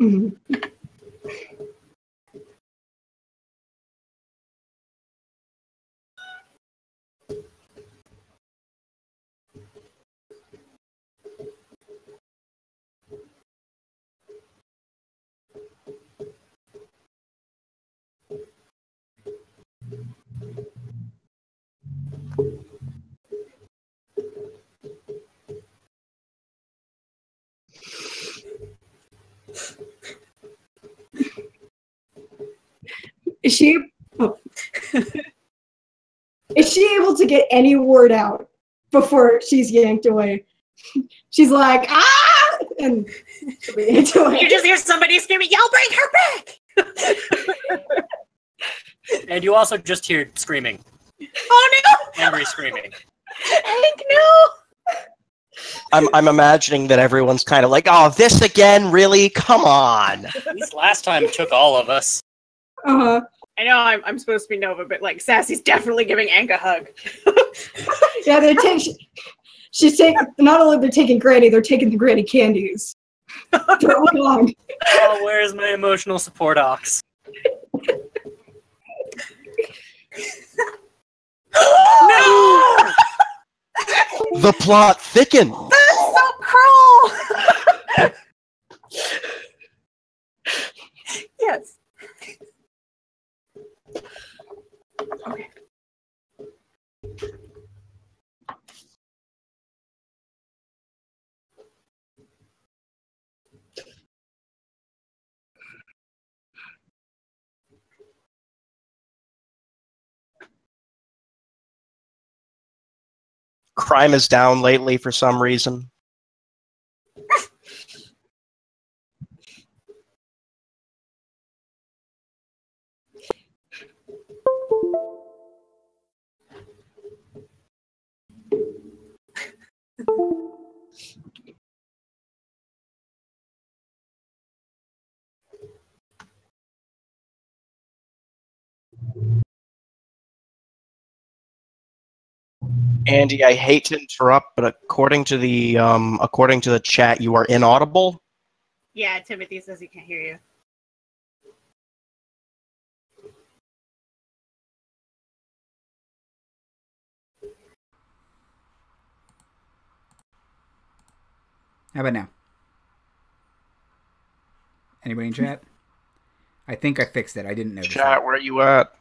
Mhm. Is she? Oh. Is she able to get any word out before she's yanked away? She's like, ah! And she'll be yanked away. You just hear somebody screaming, "Y'all bring her back!" And you also just hear screaming. Oh no! Angry screaming. Hank, no! I'm imagining that everyone's kind of like, oh, this again? Really? Come on. At least last time it took all of us. Uh-huh. I know I'm supposed to be Nova, but like Sassy's definitely giving Hank a hug. Yeah, she's taking, not only they're taking Granny, they're taking the Granny candies. They're all along. Oh, where's my emotional support ox? No! The plot thickened. That's so cruel! Yes. Okay. Crime is down lately for some reason. Andy, I hate to interrupt, but according to the chat, you are inaudible. Yeah, Timothy says he can't hear you. How about now? Anybody in chat? I think I fixed it. I didn't notice. Chat, where you at?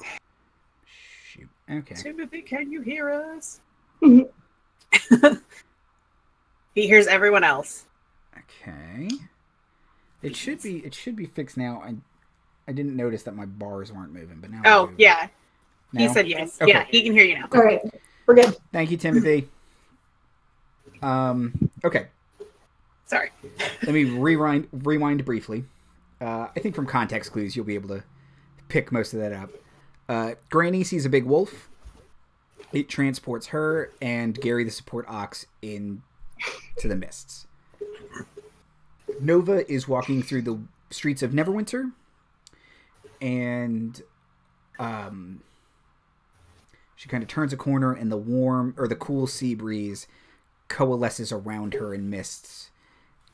Shoot. Okay. Timothy, can you hear us? He hears everyone else. Okay. It should be fixed now. I didn't notice that my bars weren't moving, but now. Oh yeah. Now? He said yes. Okay. Yeah, he can hear you now. All right, we're good. Thank you, Timothy. Okay. Sorry. Let me rewind briefly. I think from context clues, you'll be able to pick most of that up. Granny sees a big wolf. It transports her and Gary the support ox into the mists. Nova is walking through the streets of Neverwinter, and she kind of turns a corner, and the cool sea breeze coalesces around her in mists,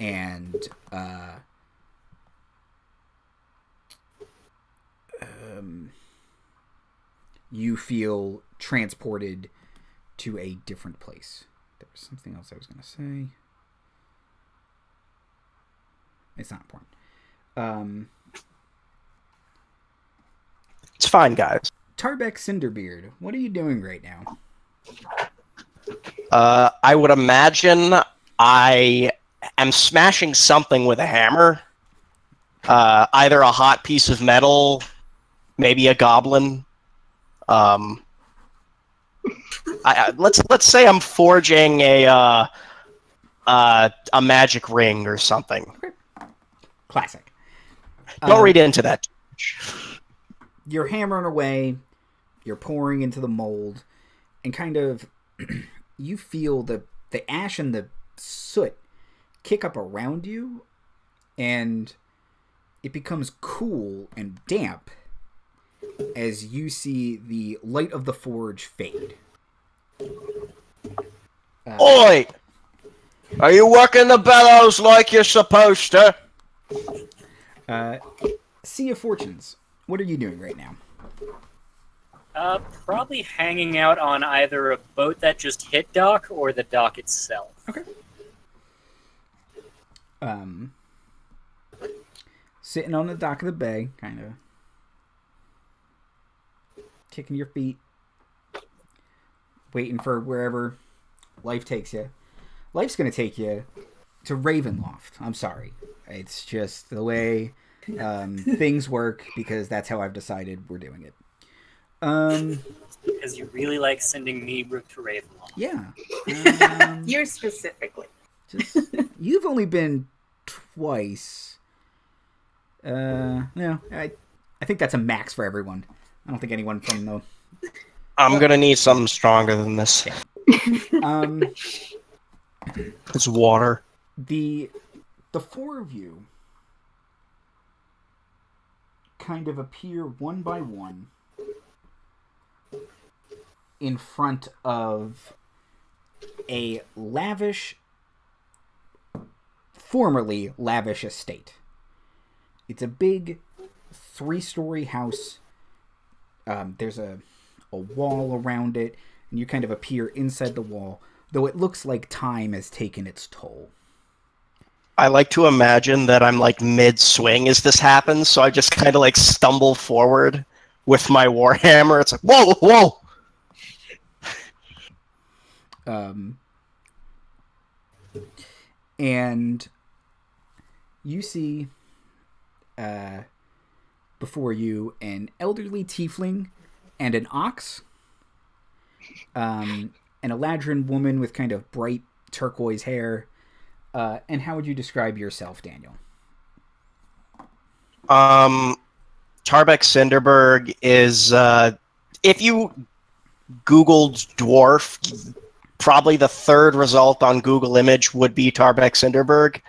and you feel transported to a different place. There was something else I was going to say. It's not important. It's fine, guys. Tarbeck Cinderbeard, what are you doing right now? I would imagine I am smashing something with a hammer. Either a hot piece of metal, maybe a goblin. Let's say I'm forging a magic ring or something. Classic. Don't read into that too much. You're hammering away, you're pouring into the mold, and kind of you feel the ash and the soot kick up around you, and it becomes cool and damp as you see the light of the forge fade. Oi! Are you working the bellows like you're supposed to? Sea of Fortunes. What are you doing right now? Probably hanging out on either a boat that just hit dock or the dock itself. Okay. Sitting on the dock of the bay, kind of kicking your feet, waiting for wherever life takes you. Life's going to take you to Ravenloft. I'm sorry. It's just the way things work, because that's how I've decided we're doing it. Because you really like sending me to Ravenloft. Yeah. You specifically. You've only been twice. No, I think that's a max for everyone. I don't think anyone from the... I'm gonna need something stronger than this. It's water. The four of you kind of appear one by one in front of a formerly lavish estate. It's a big 3-story house. There's a wall around it, and you kind of appear inside the wall, though it looks like time has taken its toll. I like to imagine that I'm like mid-swing as this happens, so I just kind of like stumble forward with my warhammer. It's like, whoa, whoa! And you see before you an elderly tiefling and an ox, an Eladrin woman with kind of bright turquoise hair. And how would you describe yourself, Daniel? Tarbeck Cinderberg is, if you Googled dwarf, probably the third result on Google image would be Tarbeck Cinderberg.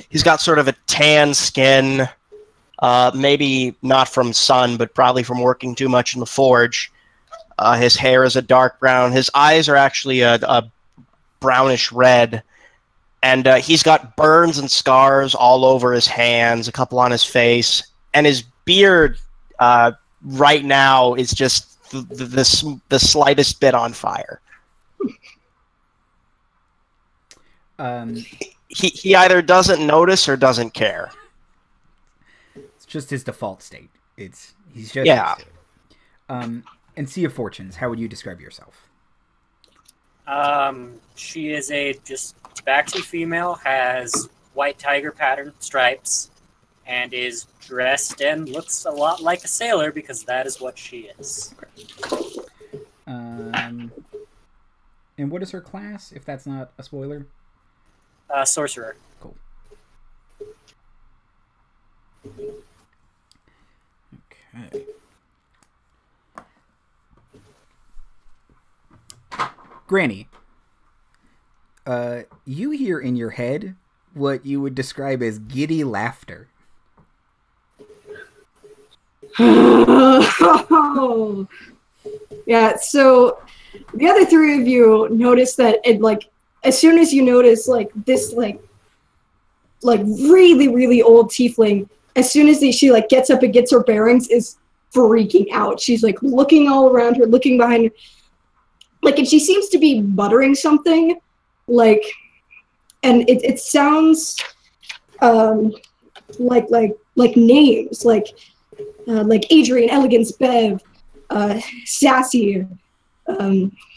He's got sort of a tan skin, maybe not from sun, but probably from working too much in the forge. His hair is a dark brown. His eyes are actually a brownish red. And he's got burns and scars all over his hands, a couple on his face. And his beard right now is just the slightest bit on fire. He either doesn't notice or doesn't care. It's just his default state. He's just yeah. used to it. And Sea of Fortunes, how would you describe yourself? She is a just tabaxi female, has white tiger pattern stripes, and is dressed and looks a lot like a sailor because that is what she is. And what is her class, if that's not a spoiler? Sorcerer. Cool. Okay. Granny, you hear in your head what you would describe as giddy laughter. Yeah, so the other three of you notice that it, like, as soon as you notice, like, this, like really, really old tiefling, as soon as she, like, gets up and gets her bearings, is freaking out. She's, like, looking all around her, looking behind her. Like, and she seems to be muttering something, like, and it sounds like names, like Adrian, Elegance, Bev, Sassy,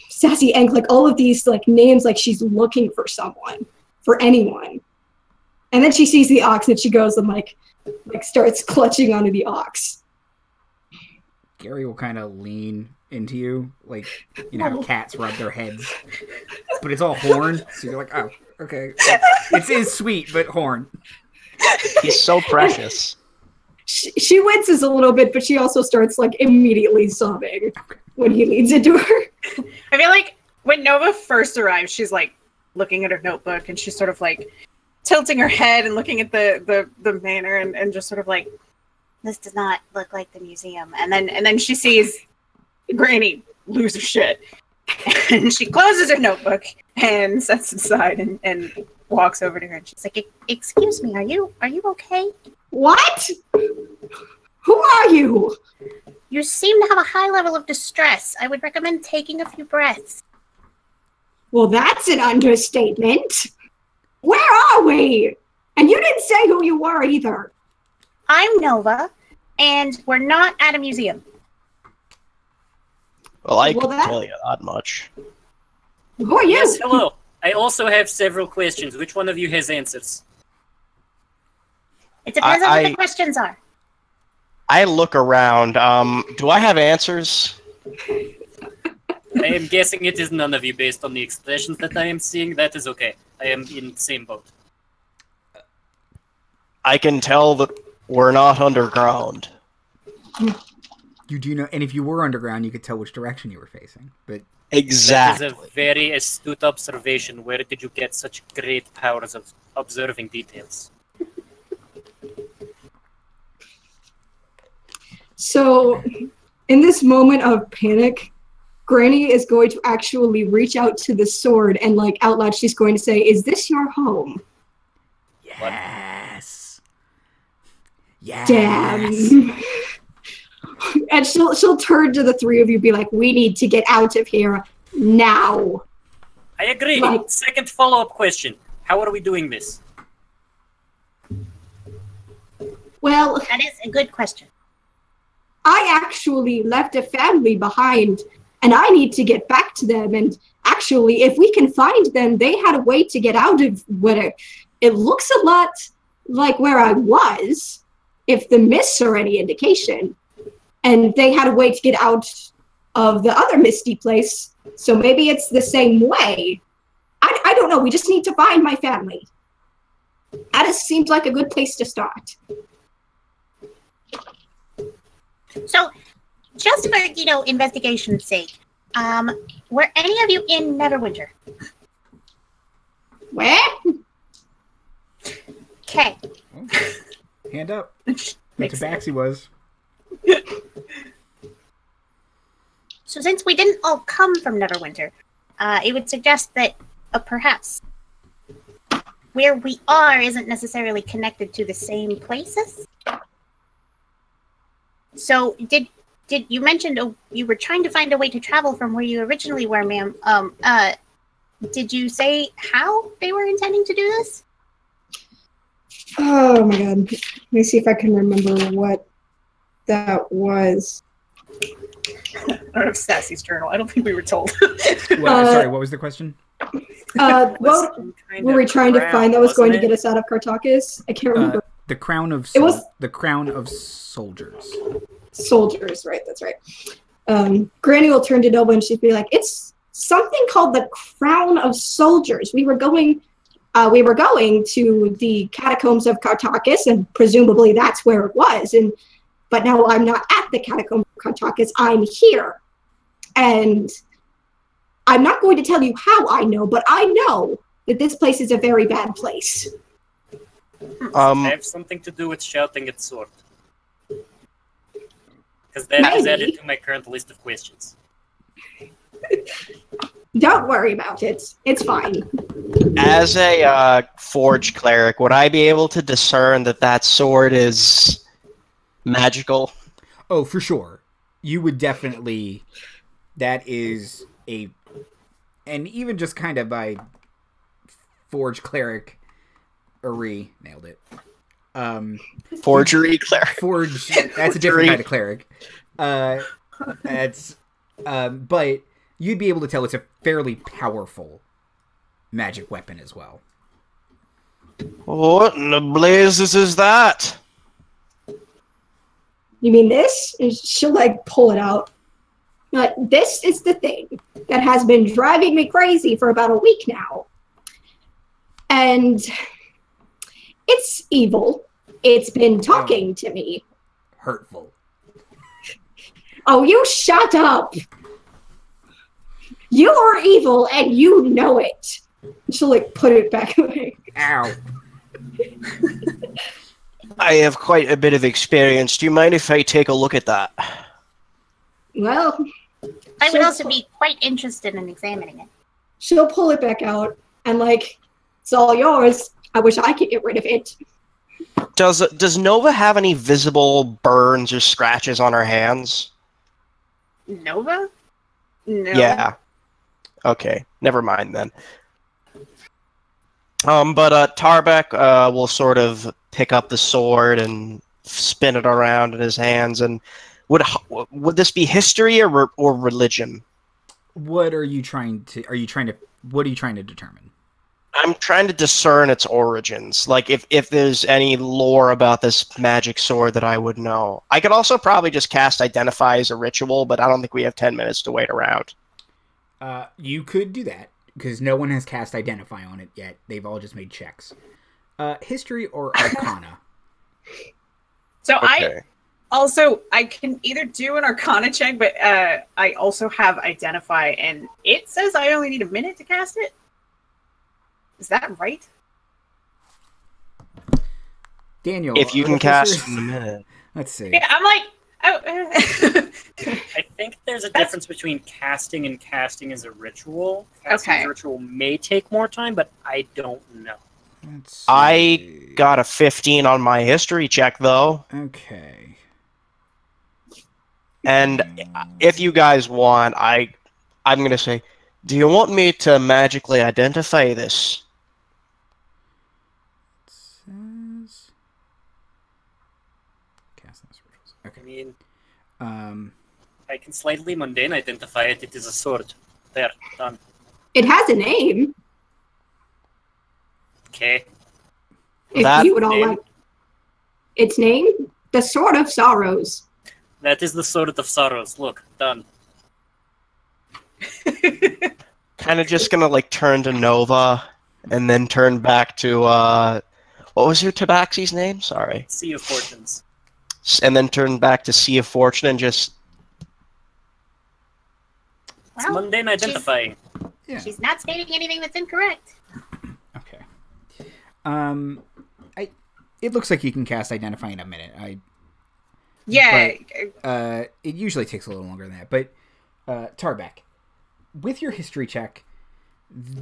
Sassy Ank, like all of these like names, like she's looking for someone, for anyone. And then she sees the ox and she goes and like starts clutching onto the ox. Gary will kind of lean into you, like, you know how cats rub their heads, but it's all horn, so you're like, oh, okay. It is sweet, but horn. He's so precious. She winces a little bit, but she also starts like immediately sobbing when he leans into her. I feel like when Nova first arrives, she's like looking at her notebook and she's sort of like tilting her head and looking at the manor and just sort of like, this does not look like the museum. And then she sees Granny lose her shit. And she closes her notebook and sets it aside and walks over to her. And she's like, "Excuse me, are you okay? What? Who are you? You seem to have a high level of distress. I would recommend taking a few breaths." Well, that's an understatement. Where are we? And you didn't say who you were either. I'm Nova, and we're not at a museum. Well, I can tell you that much. Who are you? Yes, hello. I also have several questions. Which one of you has answers? It depends on what the questions are. I look around. Do I have answers? I am guessing it is none of you based on the expressions that I am seeing. That is okay. I am in the same boat. I can tell that we're not underground. You do know, and if you were underground, you could tell which direction you were facing. But exactly. That is a very astute observation. Where did you get such great powers of observing details? So, in this moment of panic, Granny is going to actually reach out to the sword and, like, out loud, she's going to say, "Is this your home?" Yes. Yes. Damn. And she'll turn to the three of you and be like, "We need to get out of here now." I agree. Like, Second follow-up question. How are we doing this? well, That is a good question. I actually left a family behind, and I need to get back to them. And actually, if we can find them, they had a way to get out of where it looks a lot like where I was, if the mists are any indication. And they had a way to get out of the other misty place, so maybe it's the same way. I don't know, we just need to find my family. That just seems like a good place to start. So, just for, investigation's sake, were any of you in Neverwinter? Where? Okay. Hand up. Tabaxi was. So since we didn't all come from Neverwinter, it would suggest that perhaps where we are isn't necessarily connected to the same places. So did you mentioned you were trying to find a way to travel from where you originally were, ma'am? Did you say how they were intending to do this? Oh my god. Let me see if I can remember what that was. I don't have Stassy's journal. I don't think we were told. Sorry, what was the question? What were we trying to find that was going to get us out of Kartakis? I can't remember. The crown of the crown of soldiers. Soldiers, right? That's right. Granny will turn to Nova and she'd be like, "It's something called the crown of soldiers. We were going to the catacombs of Kartakis, and presumably that's where it was. But now I'm not at the catacombs of Kartakis. I'm here, and I'm not going to tell you how I know, but I know that this place is a very bad place." I have something to do with shouting at sword. Because that is added to my current list of questions. Don't worry about it. It's fine. As a forge cleric, would I be able to discern that sword is magical? Oh, for sure. You would definitely. That is a. And even just kind of by forge cleric. Nailed it. Forgery cleric. Forge. That's a different kind of cleric. But you'd be able to tell it's a fairly powerful magic weapon as well. What in the blazes is that? You mean this? And she'll pull it out. This is the thing that has been driving me crazy for about a week now. And it's evil. It's been talking to me. Hurtful. Oh, you shut up. You're evil and you know it. She'll put it back away. Ow. I have quite a bit of experience. Do you mind if I take a look at that? Well, I would also be quite interested in examining it. she'll pull it back out and like, it's all yours. I wish I could get rid of it. Does Nova have any visible burns or scratches on her hands? Nova? No. Yeah. Okay, never mind then. But Tarbeck will sort of pick up the sword and spin it around in his hands. And would this be history or religion? What are you trying to? What are you trying to determine? I'm trying to discern its origins. Like if there's any lore about this magic sword that I would know. I could also probably just cast Identify as a ritual, but I don't think we have 10 minutes to wait around. You could do that, because no one has cast Identify on it yet. They've all just made checks. History or Arcana? So Okay. I can either do an Arcana check, but I also have Identify, and it says I only need a minute to cast it. Is that right? Daniel, If you can cast in a minute. Let's see. Yeah, I'm like, oh. I think there's a difference between casting and casting as a ritual. Casting as a ritual may take more time, but I don't know. I got a 15 on my history check, though. Okay. And if you guys want, I'm going to say, do you want me to magically identify this? Says... Cast this rituals. Okay. I mean, Um, I can slightly mundane identify it. It is a sword. There, done. It has a name. Okay. If you would all name? like its name, the Sword of Sorrows. That is the sword of sorrows. Look, done. Kind of just going to like turn to Nova and then turn back to, what was your Tabaxi's name? Sorry. Sea of Fortunes. And then turn back to Sea of Fortune and just... It's mundane identifying. yeah. She's not stating anything that's incorrect. Okay. It looks like you can cast Identify in a minute. It usually takes a little longer than that. But, Tarbeck, with your history check,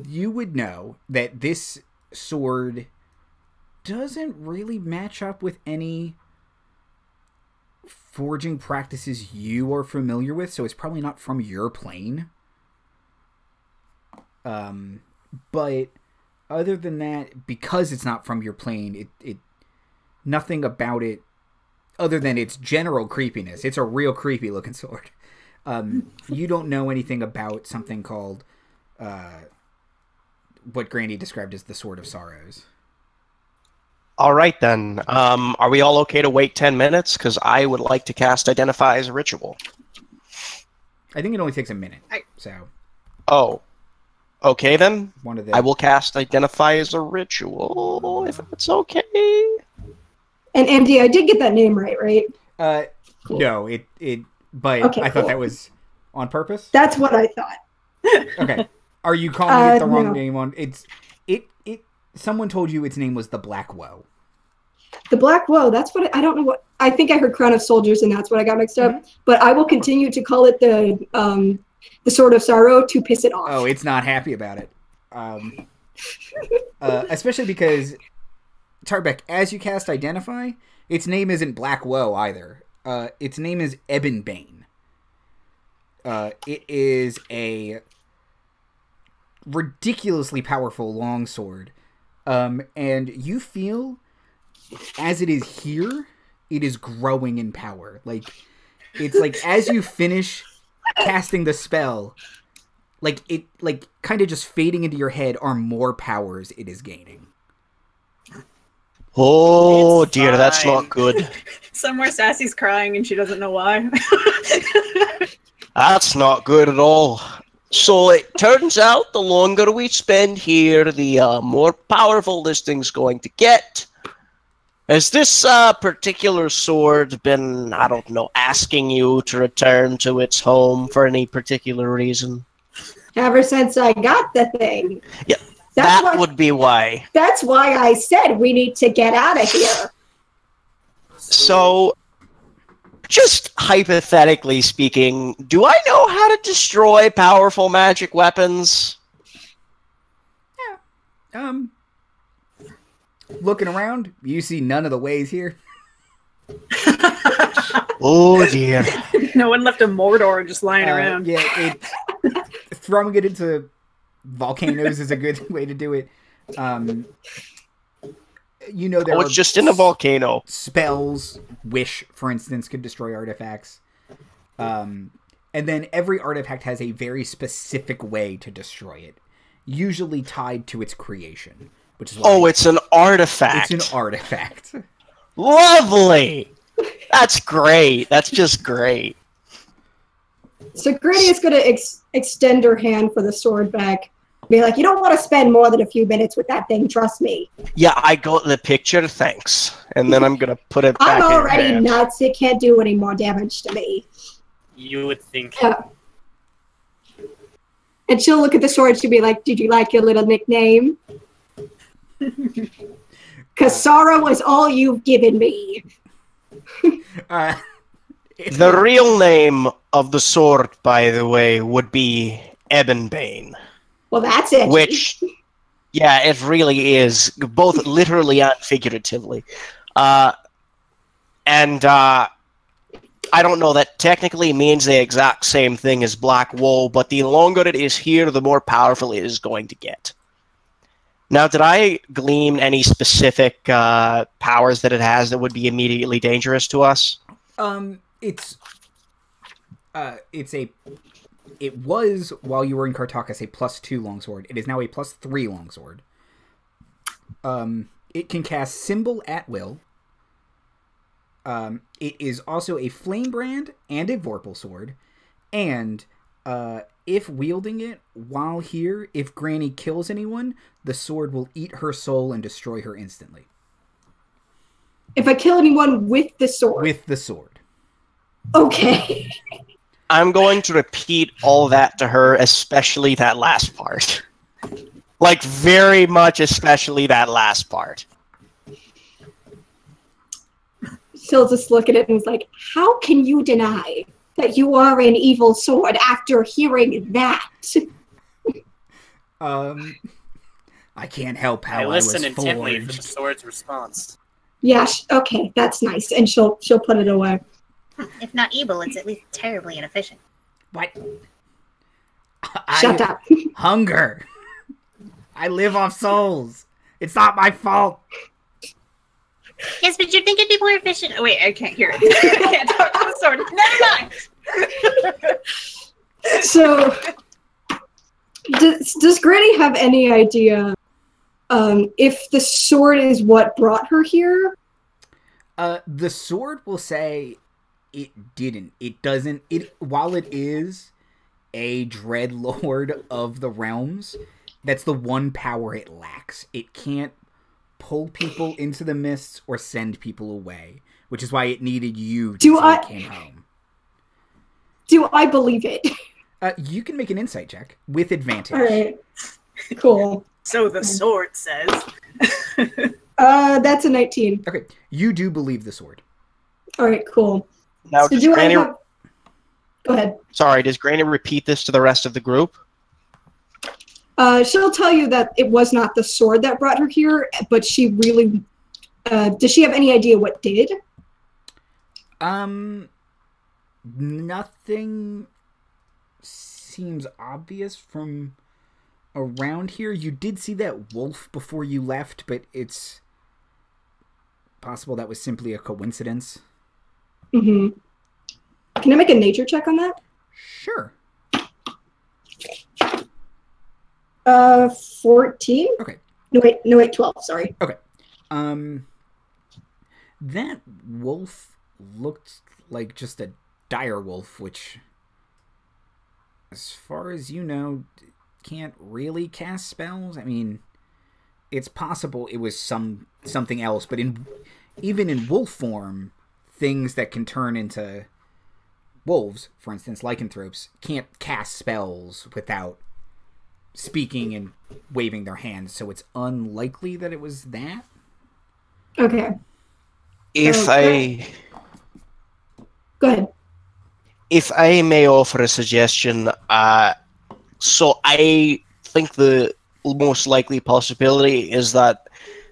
you would know that this sword doesn't really match up with any forging practices you are familiar with, so it's probably not from your plane. But other than that, because it's not from your plane, it nothing about it other than its general creepiness. It's a real creepy looking sword. You don't know anything about something called what Grandy described as the Sword of Sorrows. All right, then. Are we all okay to wait 10 minutes? Because I would like to cast Identify as a ritual. I think it only takes a minute. So. Oh. Okay, then. One of the... I will cast Identify as a ritual, if it's okay. And Andy, I did get that name right? No, but okay, I thought cool. that was on purpose. That's what I thought. Okay. Are you calling it the wrong no. name on someone told you its name was the Black Woe. The Black Woe, that's what I don't know what I think I heard Crown of Soldiers and that's what I got mixed up. Mm-hmm. But I will continue to call it the Sword of Sorrow to piss it off. Oh, it's not happy about it. Especially because Tarbeck, as you cast Identify, its name isn't Black Woe either. Its name is Ebonbane. It is a ridiculously powerful longsword. And you feel, as it is here, it is growing in power. Like, it's like as you finish casting the spell, like it, like kind of just fading into your head are more powers it is gaining. Oh It's dear, that's fine. not good. Somewhere Sassy's crying and she doesn't know why. That's not good at all. So it turns out the longer we spend here, the more powerful this thing's going to get. Has this particular sword been, I don't know, asking you to return to its home for any particular reason? Ever since I got the thing. Yeah, That's that would be why. That's why I said we need to get out of here. So, just hypothetically speaking, do I know how to destroy powerful magic weapons? Looking around, you see none of the ways here. Oh dear. No one left a Mordor just lying around. Yeah, throwing it into volcanoes is a good way to do it. You know, there it's just in a volcano. Spells, wish, for instance, could destroy artifacts. And then every artifact has a very specific way to destroy it, usually tied to its creation. Which is why it's an artifact. It's an artifact. Lovely. That's great. That's just great. So Gritty is going to extend her hand for the sword back. Be like, you don't want to spend more than a few minutes with that thing, trust me. Yeah, I got the picture, thanks. And then I'm going to put it back I'm in your already hand. nuts. It can't do any more damage to me. You would think. Yeah. And she'll look at the sword. She'll be like, did you like your little nickname? Because sorrow is all you've given me. The real name of the sword, by the way, would be Ebonbane. Well, that's it. Which, yeah, it really is, both literally and figuratively. I don't know, that technically means the exact same thing as black wool, but the longer it is here, the more powerful it is going to get. Now, did I glean any specific powers that it has that would be immediately dangerous to us? It was, while you were in Kartakas, a +2 longsword. It is now a +3 longsword. It can cast Symbol at will. It is also a flame brand and a Vorpal sword. And if wielding it while here, if Granny kills anyone, the sword will eat her soul and destroy her instantly. If I kill anyone with the sword? With the sword. Okay. I'm going to repeat all that to her, especially that last part. Like, very much especially that last part. She'll just look at it and is like, how can you deny that you are an evil sword after hearing that? I can't help how I listen was intently forged. for the sword's response. Yeah, okay, that's nice. And she'll put it away. If not evil, it's at least terribly inefficient. What? Shut up. Hunger. I live off souls. It's not my fault. Yes, but you'd think it'd be more efficient. Oh, wait, I can't hear it. I can't talk to the sword. Never mind. So, does Granny have any idea if the sword is what brought her here? The sword will say it didn't. It doesn't. While it is a dread lord of the realms, that's the one power it lacks. It can't pull people into the mists or send people away, which is why it needed you to take him home. Do I believe it? You can make an insight check with advantage. All right. Cool. So the sword says. That's a 19. Okay, you do believe the sword. All right, cool. Now, So does do I Granny... have... Go ahead. Sorry, does Granny repeat this to the rest of the group? She'll tell you that it was not the sword that brought her here, but she really... does she have any idea what did? Nothing seems obvious from around here. You did see that wolf before you left, but it's possible that was simply a coincidence. Mm-hmm. Can I make a nature check on that? Sure. 14? Okay. No, wait, 12, sorry. Okay. That wolf looked like just a dire wolf, which, as far as you know, can't really cast spells. I mean, it's possible it was something else, but even in wolf form, things that can turn into wolves, for instance, lycanthropes, can't cast spells without speaking and waving their hands, so it's unlikely that it was that. Okay. Go ahead. If I may offer a suggestion, so I think the most likely possibility is that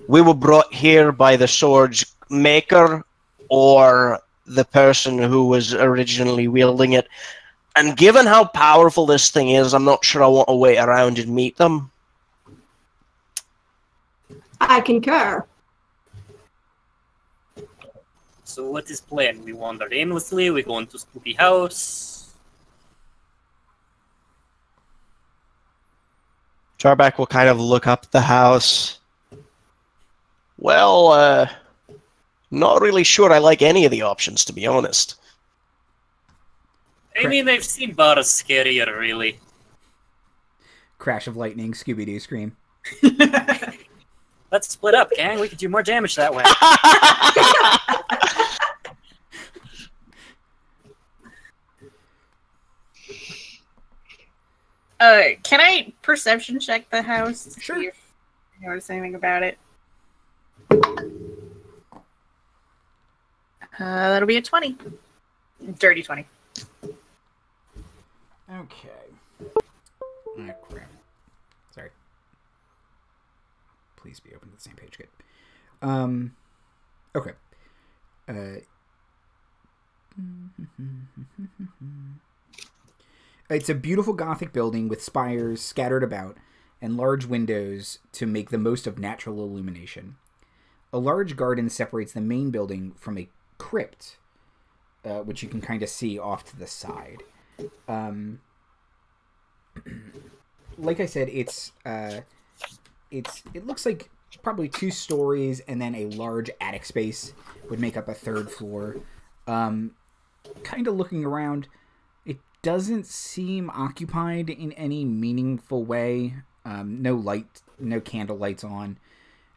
we were brought here by the sword's maker or the person who was originally wielding it. And given how powerful this thing is, I'm not sure I want to wait around and meet them. I concur. So what is plan? We wander aimlessly, we go into spooky house. Tarbeck will kind of look up the house. Well, not really sure I like any of the options, to be honest. I mean, I've seen bars scarier, really. Crash of lightning, Scooby-Doo scream. Let's split up, gang. We could do more damage that way. Can I perception check the house to Sure. see if I notice anything about it? That'll be a 20. Dirty 20. Okay. Ah, crap. Sorry. Please be open to the same page. Good. Okay. It's a beautiful Gothic building with spires scattered about and large windows to make the most of natural illumination. A large garden separates the main building from a crypt, which you can kind of see off to the side. Like I said, it looks like probably 2 stories, and then a large attic space would make up a 3rd floor. Kind of looking around, it doesn't seem occupied in any meaningful way. No light, no candle lights on,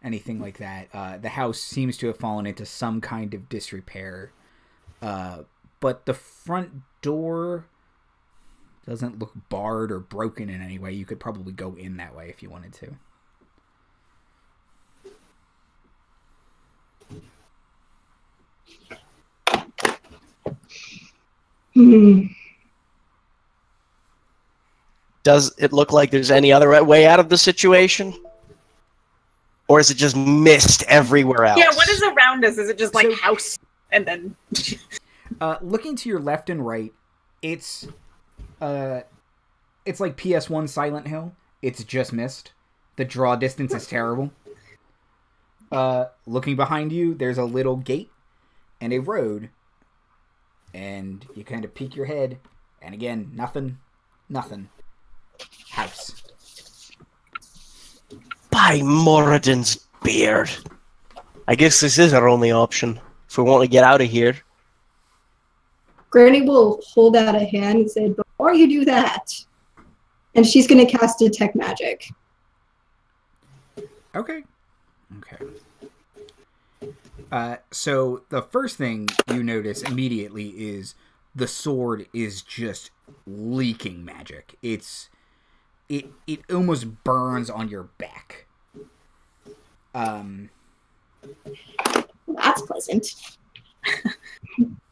anything like that. The house seems to have fallen into some kind of disrepair. But the front door doesn't look barred or broken in any way. You could probably go in that way if you wanted to. Does it look like there's any other way out of the situation? Or is it just mist everywhere else? Yeah, what is around us? Is it just like So- house and then... Looking to your left and right, it's like PS1 Silent Hill. It's just mist. The draw distance is terrible. Looking behind you, there's a little gate and a road. And you kind of peek your head, and again, nothing. House. By Moradin's beard. I guess this is our only option if we want to get out of here. Granny will hold out a hand and say, before you do that, and she's going to cast Detect Magic. Okay. So the first thing you notice immediately is the sword is just leaking magic. It almost burns on your back. That's pleasant.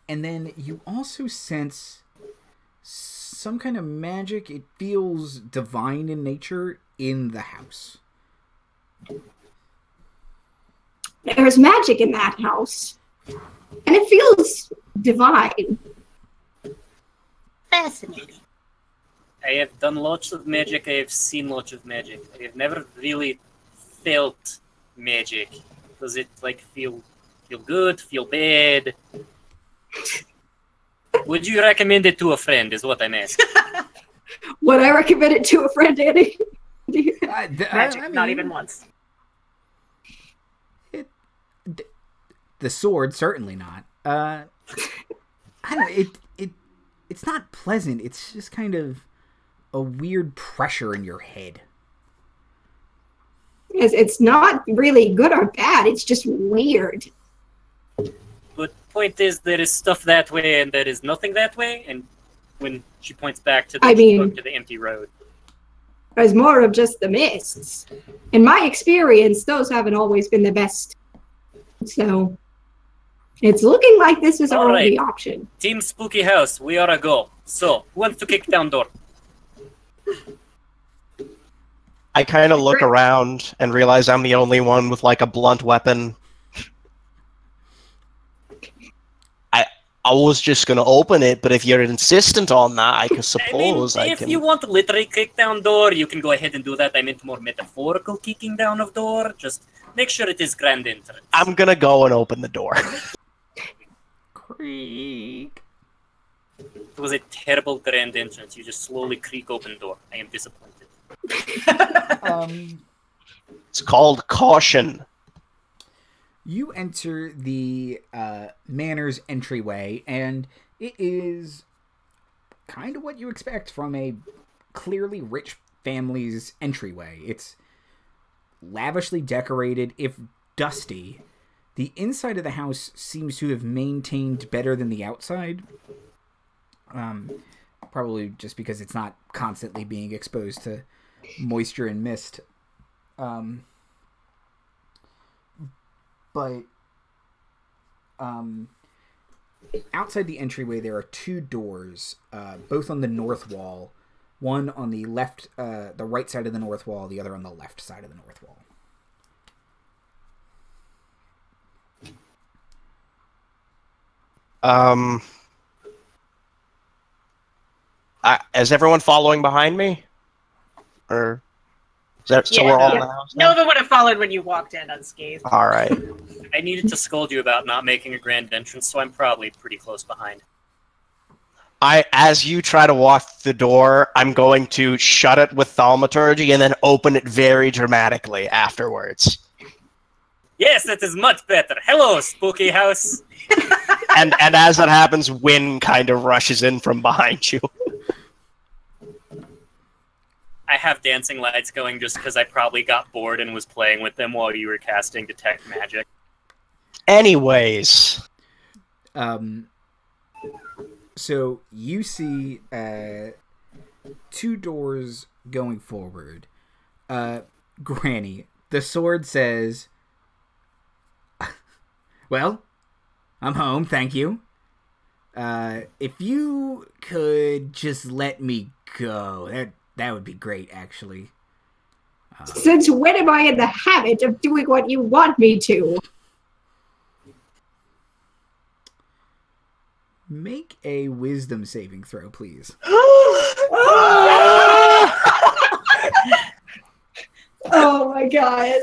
And then you also sense some kind of magic. It feels divine in nature in the house. There's magic in that house. And it feels divine. Fascinating. I have done lots of magic, I have seen lots of magic. I have never really felt magic. Does it like feel good, feel bad? Would you recommend it to a friend is what I'm asking. Would I recommend it to a friend, Andy? Magic, not even once. The sword, certainly not. I don't know, it's not pleasant. It's just kind of a weird pressure in your head. It's not really good or bad. It's just weird. But point is, there is stuff that way and there is nothing that way. And when she points back to the empty road. There's more of just the mists. In my experience, those haven't always been the best. So, it's looking like this is our only option. Team Spooky House, we are a go. So, who wants to kick down door? I kind of look around and realize I'm the only one with like a blunt weapon. I was just gonna open it, but if you're insistent on that, I could suppose I if can. you want to literally kick down door, you can go ahead and do that. I meant more metaphorical kicking down of door. Just make sure it is grand entrance. I'm gonna go and open the door. Creak. It was a terrible grand entrance. You just slowly creak open door. I am disappointed. It's called caution. You enter the manor's entryway, and it is kind of what you expect from a clearly rich family's entryway. It's lavishly decorated, if dusty. The inside of the house seems to have maintained better than the outside. Probably just because it's not constantly being exposed to moisture and mist. But outside the entryway, there are two doors, both on the north wall. One on the left, the right side of the north wall, the other on the left side of the north wall. Is everyone following behind me? Or is that so? We're all in the house now? Nova would have followed when you walked in unscathed. All right. I needed to scold you about not making a grand entrance, so I'm probably pretty close behind. As you try to walk the door, I'm going to shut it with thaumaturgy and then open it very dramatically afterwards. Yes, that is much better. Hello, spooky house. and as that happens, wind kind of rushes in from behind you. I have dancing lights going just because I probably got bored and was playing with them while you were casting Detect Magic. Anyways. So you see two doors going forward. Granny, the sword says, well, I'm home, thank you. If you could just let me go, that would be great, actually. Since when am I in the habit of doing what you want me to? Make a wisdom saving throw, please. Oh my god.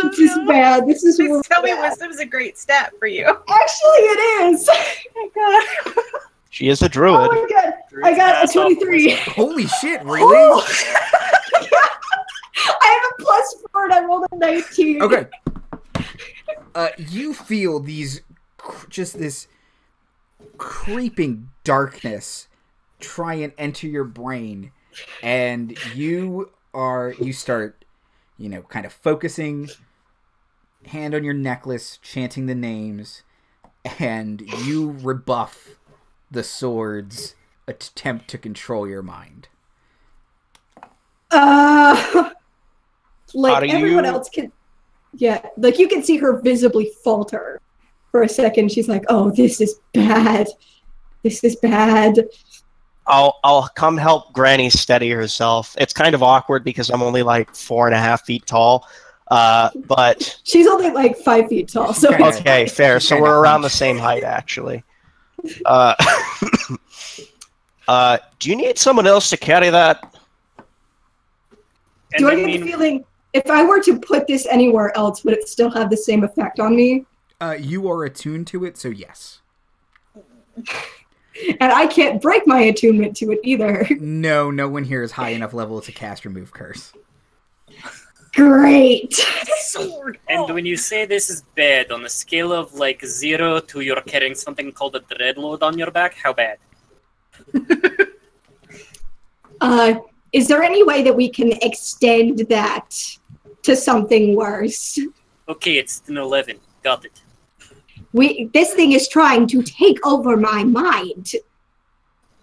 This is bad. This is Please tell me bad. wisdom's a great stat for you. Actually, it is. Oh my god. She is a druid. Oh my god. I got a 23. Holy shit, really? Oh. I have a +4 and I rolled a 19. Okay. You feel just this creeping darkness try and enter your brain, and you start, kind of focusing, hand on your necklace, chanting the names, and you rebuff the sword's attempt to control your mind. Like everyone else can, like you can see her visibly falter for a second. She's like, "Oh, this is bad. This is bad." I'll come help Granny steady herself. It's kind of awkward because I'm only like 4.5 feet tall, but she's only like 5 feet tall. So okay, fair. So we're around the same height, actually. Do you need someone else to carry that? Do I get the feeling if I were to put this anywhere else, would it still have the same effect on me? You are attuned to it, so yes. And I can't break my attunement to it either. No one here is high enough level to cast Remove Curse. Great. Sword. And when you say this is bad, on a scale of like 0 to you're carrying something called a dreadload on your back, how bad? Is there any way that we can extend that to something worse? Okay, it's an 11. Got it. This thing is trying to take over my mind.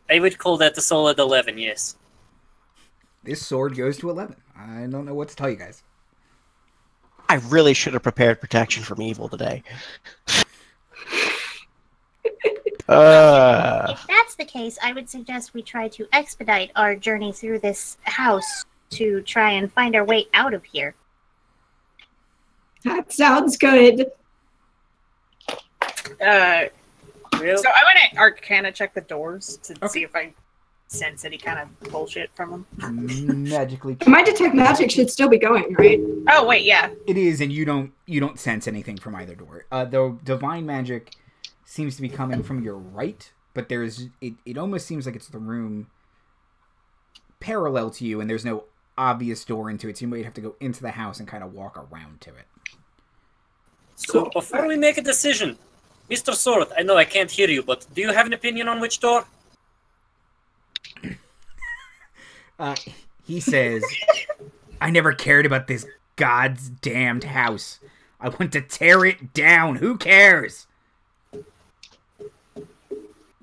I would call that a solid 11, yes. This sword goes to 11. I don't know what to tell you guys. I really should have prepared protection from evil today. If that's the case, I would suggest we try to expedite our journey through this house to try and find our way out of here. That sounds good. So I want to Arcana check the doors to see if I sense any kind of bullshit from them. Magically. My detect magic should still be going, right? Oh wait, yeah. It is, and you don't sense anything from either door. Though divine magic seems to be coming from your right, but it almost seems like it's the room parallel to you, and there's no obvious door into it, so you might have to go into the house and kind of walk around to it. So before we make a decision, Mr. Sword, I know I can't hear you, but do you have an opinion on which door? He says, I never cared about this God's damned house. I want to tear it down. Who cares?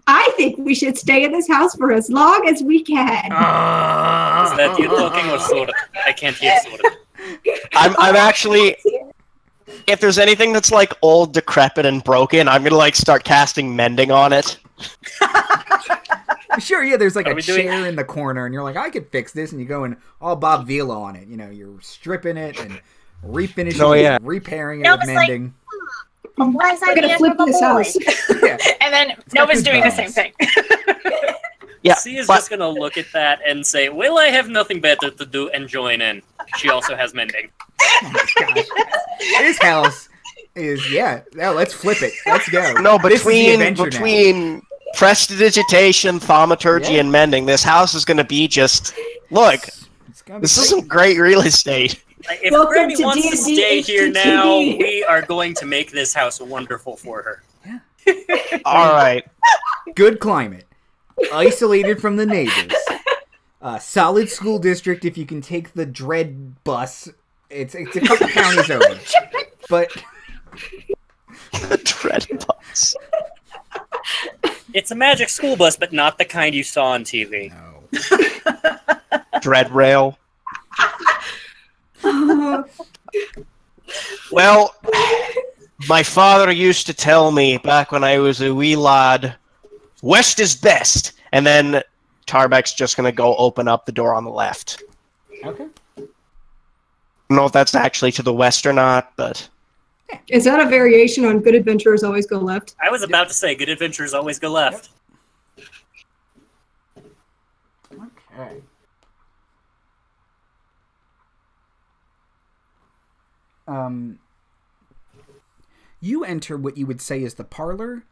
I think we should stay in this house for as long as we can. Is that you talking or Sword? I can't hear Sword. I'm actually... If there's anything that's like old, decrepit, and broken, I'm gonna like start casting mending on it. Sure, yeah, there's like a chair in the corner, and you're like, I could fix this, and you go and all Bob Vila on it. You know, you're stripping it and refinishing it, repairing it with mending. Wise We're gonna flip this house. Yeah. And then Nova's doing the same thing. Yeah, C is just gonna look at that and say, well, I have nothing better to do, and join in. She also has mending. Oh my gosh. This house is, let's flip it. Let's go. No, between prestidigitation, thaumaturgy, and mending, this house is going to be just... Look, this is some great real estate. If Granny wants to stay here now, we are going to make this house wonderful for her. Yeah. All right. Good climate. Isolated from the neighbors. Solid school district if you can take the Dread bus. It's a couple counties over. But... The Dread bus. It's a magic school bus, but not the kind you saw on TV. No. Dread rail. Well, my father used to tell me back when I was a wee lad, west is best. And then Tarbeck's just going to go open up the door on the left. Okay. I don't know if that's actually to the west or not, but... Is that a variation on good adventurers always go left? I was about to say, good adventures always go left. Okay. You enter what you would say is the parlor.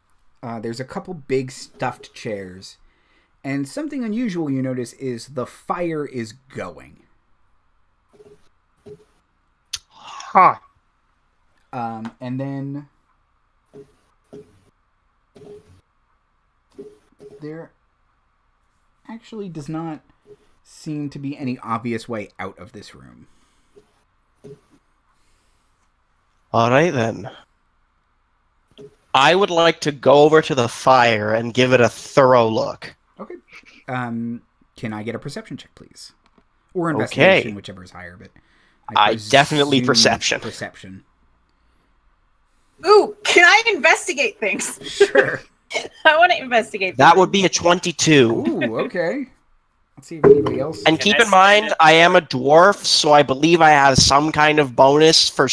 There's a couple big stuffed chairs. And something unusual you notice is the fire is going. Huh. And then there actually does not seem to be any obvious way out of this room. All right, then. I would like to go over to the fire and give it a thorough look. Okay. Can I get a perception check, please? Or investigation, whichever is higher, but... I definitely perception. Perception. Ooh, can I investigate things? Sure. I want to investigate That would be a 22. Ooh, okay. Let's see if anybody else... And keep in mind, I am a dwarf, so I believe I have some kind of bonus for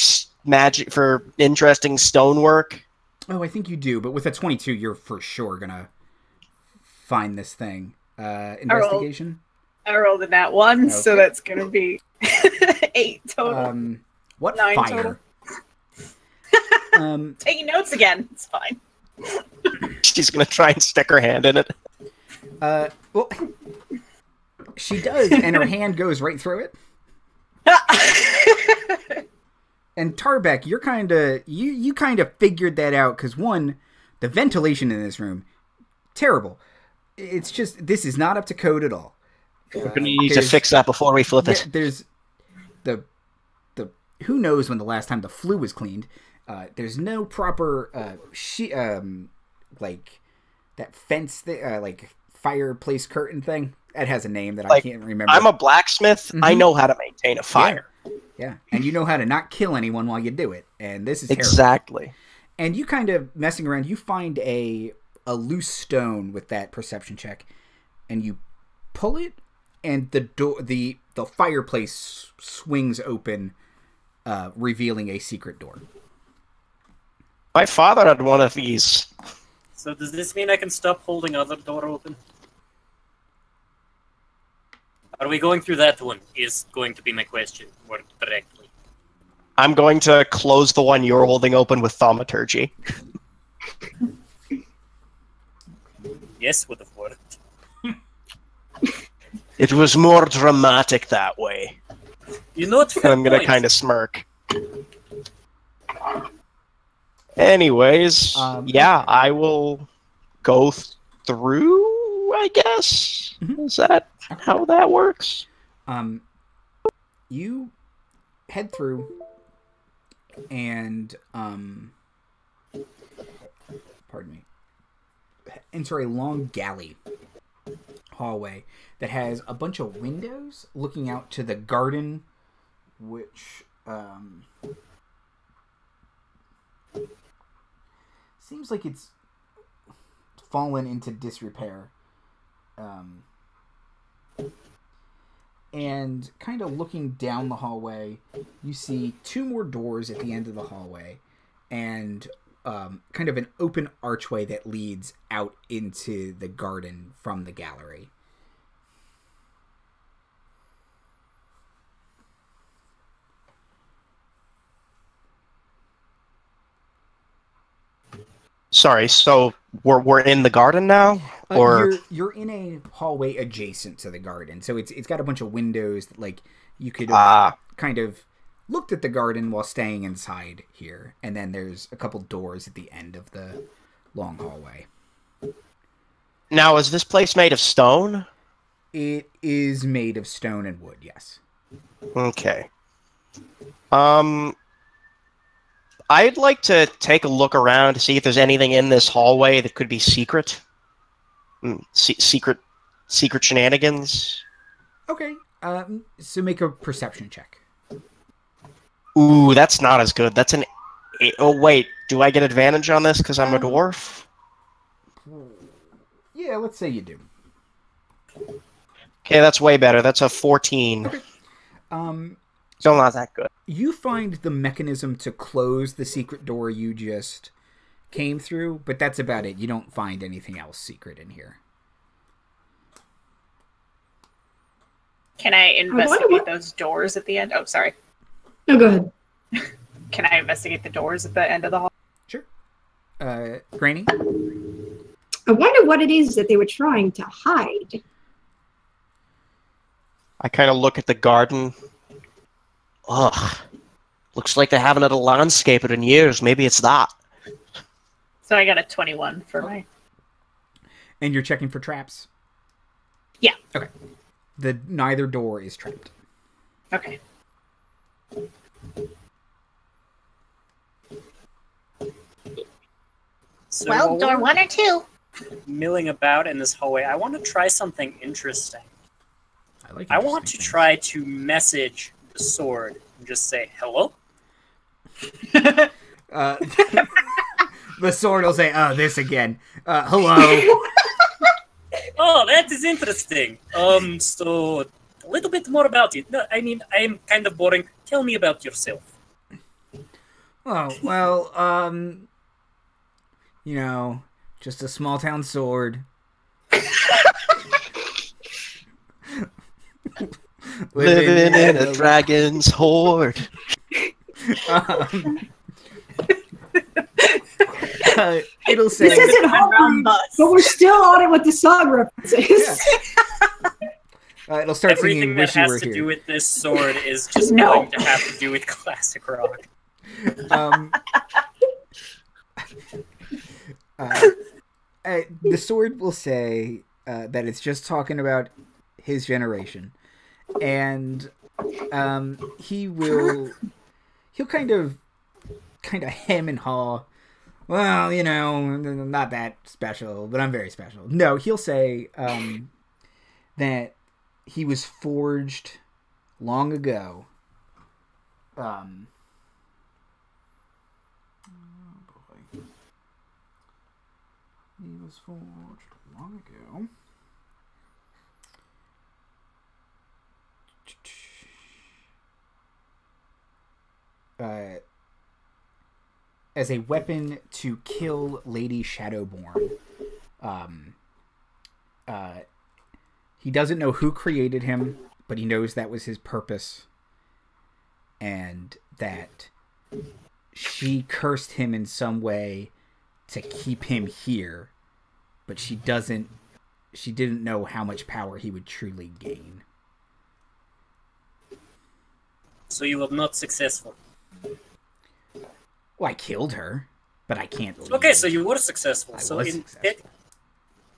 magic, for interesting stonework. Oh, I think you do, but with a 22, you're for sure gonna find this thing. Investigation? I rolled a nat 1, so that's gonna be 8 total. What 9 fire? Total. Taking notes again. It's fine. She's gonna try and stick her hand in it. Well, she does, and her hand goes right through it. And Tarbeck, you're you kind of figured that out because one, the ventilation in this room, terrible. It's just this is not up to code at all. We're gonna need to fix that before we flip it. There's the who knows when the last time the flue was cleaned. There's no proper like that fence like fireplace curtain thing. That has a name that I can't remember. I'm a blacksmith. Mm-hmm. I know how to maintain a fire. Yeah, and you know how to not kill anyone while you do it. And this is terrible. Exactly. And you kind of messing around, you find a loose stone with that perception check, and you pull it, and the fireplace swings open, revealing a secret door. My father had one of these. So does this mean I can stop holding other door open? Are we going through that one? Is going to be my question more directly. I'm going to close the one you're holding open with thaumaturgy. Yes, would have worked. It was more dramatic that way. You know what? And I'm going to kind of smirk. Anyways, yeah, I will go through, I guess? Is that how that works? You head through and, pardon me, enter a long galley hallway that has a bunch of windows looking out to the garden, which, seems like it's fallen into disrepair. And kind of looking down the hallway, you see 2 more doors at the end of the hallway, and kind of an open archway that leads out into the garden from the gallery. Sorry, so we're in the garden now, or you're in a hallway adjacent to the garden, so it's got a bunch of windows that, like, you could have kind of looked at the garden while staying inside here, and then there's a couple doors at the end of the long hallway. Now, is this place made of stone? It is made of stone and wood, yes. Okay. I'd like to take a look around to see if there's anything in this hallway that could be secret. Secret shenanigans. Okay. So make a perception check. Ooh, that's not as good. That's an... Oh, wait. Do I get advantage on this because I'm a dwarf? Yeah, let's say you do. Okay, that's way better. That's a 14. Okay. Still not that good. You find the mechanism to close the secret door you just came through, but that's about it. You don't find anything else secret in here. Can I investigate those doors at the end? Oh, sorry. No, go ahead. Can I investigate the doors at the end of the hall? Sure. Granny? I wonder what it is that they were trying to hide. I kind of look at the garden. Ugh. Looks like they haven't had a landscaper in years. Maybe it's that. So I got a 21 for my... And you're checking for traps? Yeah. Okay. Neither door is trapped. Okay. So Well, door 1 or 2. milling about in this hallway, I want to try something interesting. I want to try to message the sword and just say, hello? The sword will say, oh, this again. Hello. Oh, that is interesting. So, a little bit more about it. No, I mean, I'm kind of boring. Tell me about yourself. Oh, well, you know, just a small town sword. Living in a dragon's hoard. It'll say... This isn't hard, but we're still on it with the song references. Yeah. It'll start Everything singing that Wish You has Were to Here. do with this sword is just going to have to do with classic rock. The sword will say that it's just talking about his generation, and he'll kind of hem and haw. Well, you know, not that special, but I'm very special. No, he'll say that he was forged long ago. Oh boy. He was forged long ago. as a weapon to kill Lady Shadowborn. He doesn't know who created him, but he knows that was his purpose, and that she cursed him in some way to keep him here, but she didn't know how much power he would truly gain. So you were not successful. Well, I killed her, but I can't leave. Okay, so you were successful. I was successful.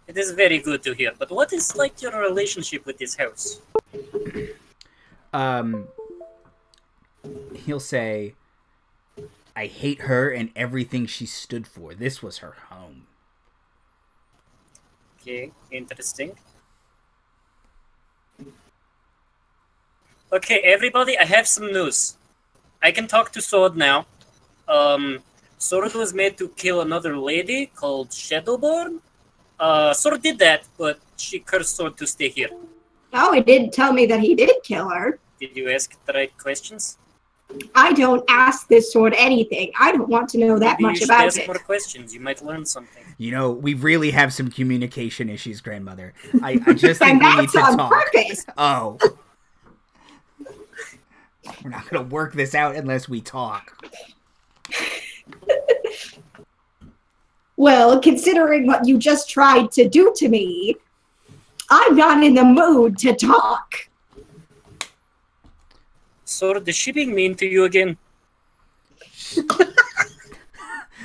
It is very good to hear. But what is like your relationship with this house? He'll say, I hate her and everything she stood for. This was her home. Okay, interesting. Okay, everybody, I have some news. I can talk to Sword now. Sword was made to kill another lady called Shadowborn. Sword did that, but she cursed Sword to stay here. Oh, he didn't tell me that he did kill her. Did you ask the right questions? I don't ask this Sword anything. I don't want to know that Maybe much you should about ask it. more questions. You might learn something. You know, we really have some communication issues, grandmother. I just think And we need that's to on talk. purpose. Oh. We're not going to work this out unless we talk. Well, considering what you just tried to do to me, I'm not in the mood to talk. Sword, is she being mean to you again?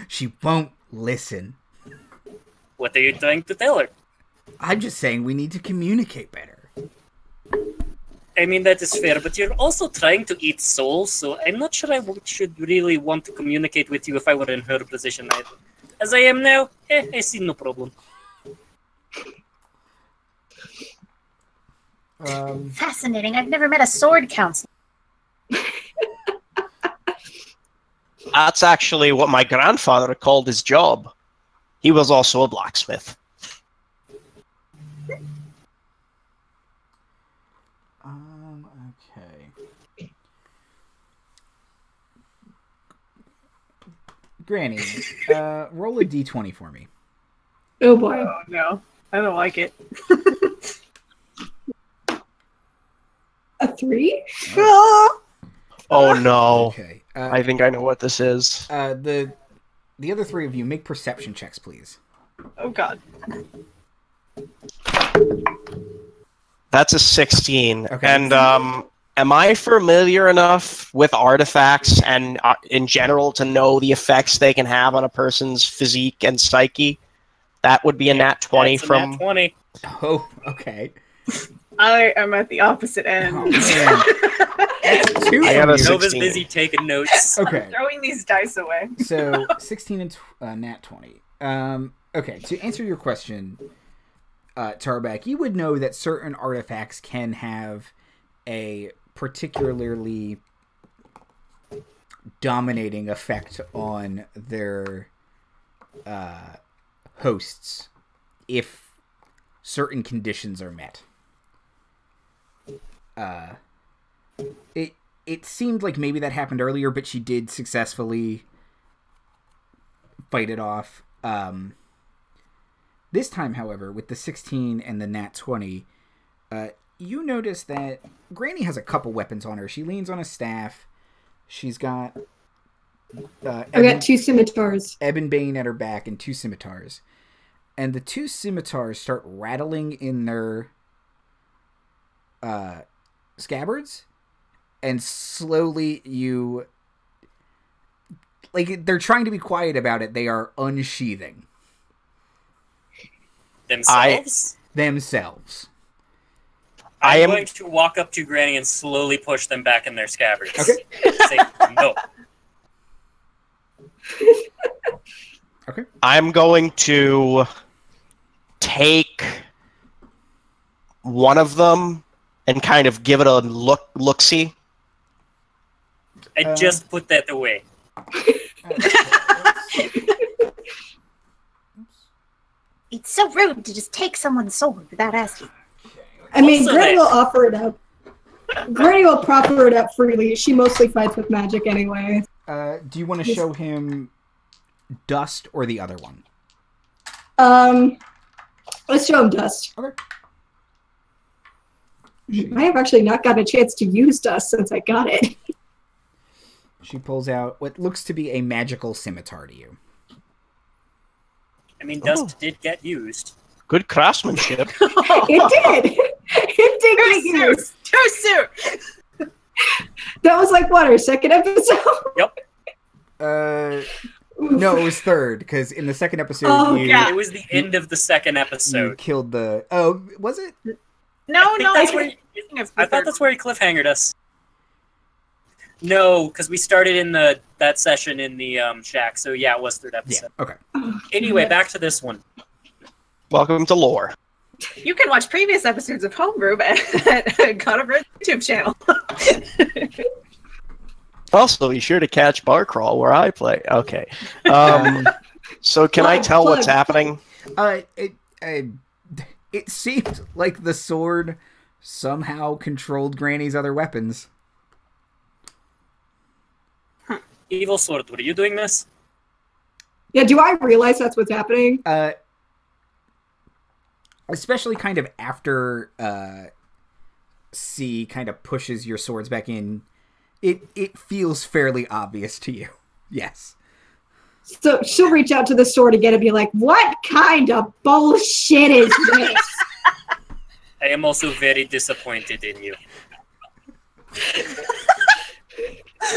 She won't listen. What are you trying to tell her? I'm just saying we need to communicate better. I mean, that is fair, but you're also trying to eat souls, so I'm not sure I should really want to communicate with you if I were in her position either. As I am now, I see no problem. Fascinating. I've never met a sword counselor. That's actually what my grandfather called his job. He was also a blacksmith. Okay. Granny, roll a d20 for me. Oh boy. Oh, no. I don't like it. A 3? Oh no. Okay. I think I know what this is. The other three of you make perception checks, please. Oh, God. That's a 16. Okay. And am I familiar enough with artifacts and in general to know the effects they can have on a person's physique and psyche? That would be a nat 20 That's a from... nat 20. Oh, okay. I am at the opposite end. Oh, man. That's two I got from a you. Nova's 16. busy taking notes. Okay. Throwing these dice away. So 16 and nat 20. Okay, to answer your question, Tarbeck, you would know that certain artifacts can have a particularly dominating effect on their hosts if certain conditions are met. It seemed like maybe that happened earlier, but she did successfully fight it off. This time, however, with the 16 and the nat 20, you notice that Granny has a couple weapons on her. She leans on a staff. She's got... I got 2 scimitars. Ebonbane at her back and 2 scimitars. And the 2 scimitars start rattling in their scabbards. And slowly you... Like, they're trying to be quiet about it. They are unsheathing. Themselves? Themselves. I'm going to walk up to Granny and slowly push them back in their scabbards. Okay. Say, no. Okay. I'm going to take one of them and kind of give it a look-see. I just put that away. It's so rude to just take someone's sword without asking. I mean, Also Grim that- will offer it up. Granny will proffer it up freely. She mostly fights with magic anyway. Do you want to show him Dust or the other one? Let's show him Dust. Okay. I have actually not got a chance to use Dust since I got it. She pulls out what looks to be a magical scimitar to you. I mean, Dust did get used. Good craftsmanship. It did. It did get used. Too soon. That was like what, our second episode? Yep. No, it was third, because in the second episode It was the end of the second you episode. killed the... Oh, was it? No, I thought that's where he cliffhangered us. No, because we started in that session in the shack, so yeah, it was third episode. Yeah, okay. Anyway, back to this one. Welcome to lore. You can watch previous episodes of Homebrew at God of Red YouTube channel. Also, be sure to catch Bar Crawl where I play. Okay. So can I tell what's happening? It seemed like the sword somehow controlled Granny's other weapons. Evil Sword, what are you doing this? Yeah, do I realize that's what's happening? Especially kind of after C kind of pushes your swords back in, it feels fairly obvious to you. Yes. So she'll reach out to the sword again and be like, what kind of bullshit is this? I am also very disappointed in you.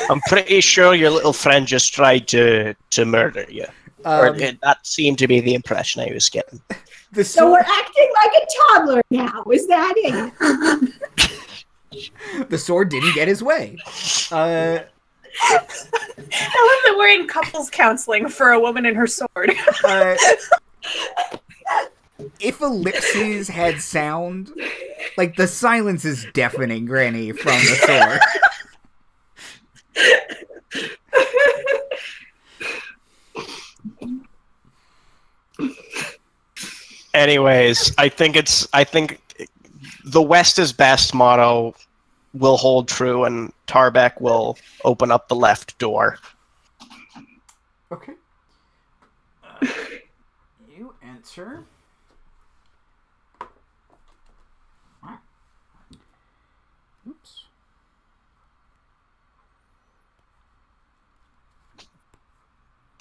I'm pretty sure your little friend just tried to murder you. That seemed to be the impression I was getting. So we're acting like a toddler now. Is that it? The sword didn't get his way. I love that we're in couples counseling for a woman and her sword. If ellipses had sound, like the silence is deafening Granny from the sword. Anyways, I think the West is best motto will hold true, and Tarbeck will open up the left door. Okay. You enter. Oops.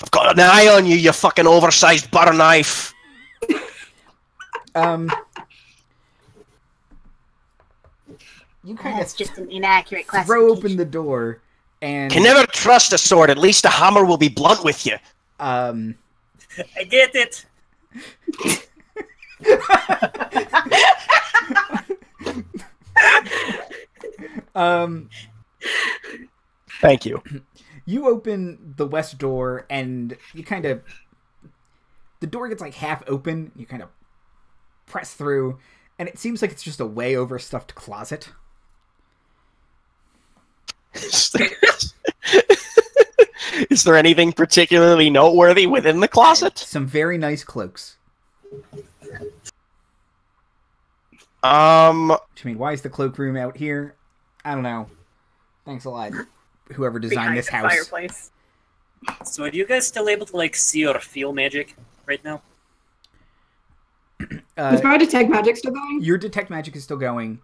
I've got an eye on you, you fucking oversized butter knife. You kind That's of just an inaccurate throw classification. open the door and Can never trust a sword. At least a hammer will be blunt with you. I get it. Thank you. You open the west door and you kind of the door gets like half open, you kind of press through, and it seems like it's just a way overstuffed closet. Is there anything particularly noteworthy within the closet? Some very nice cloaks. I mean, why is the cloakroom out here? I don't know. Thanks a lot, whoever designed Behind this the house. fireplace. So are you guys still able to like see or feel magic right now? Is my detect magic still going? Your detect magic is still going.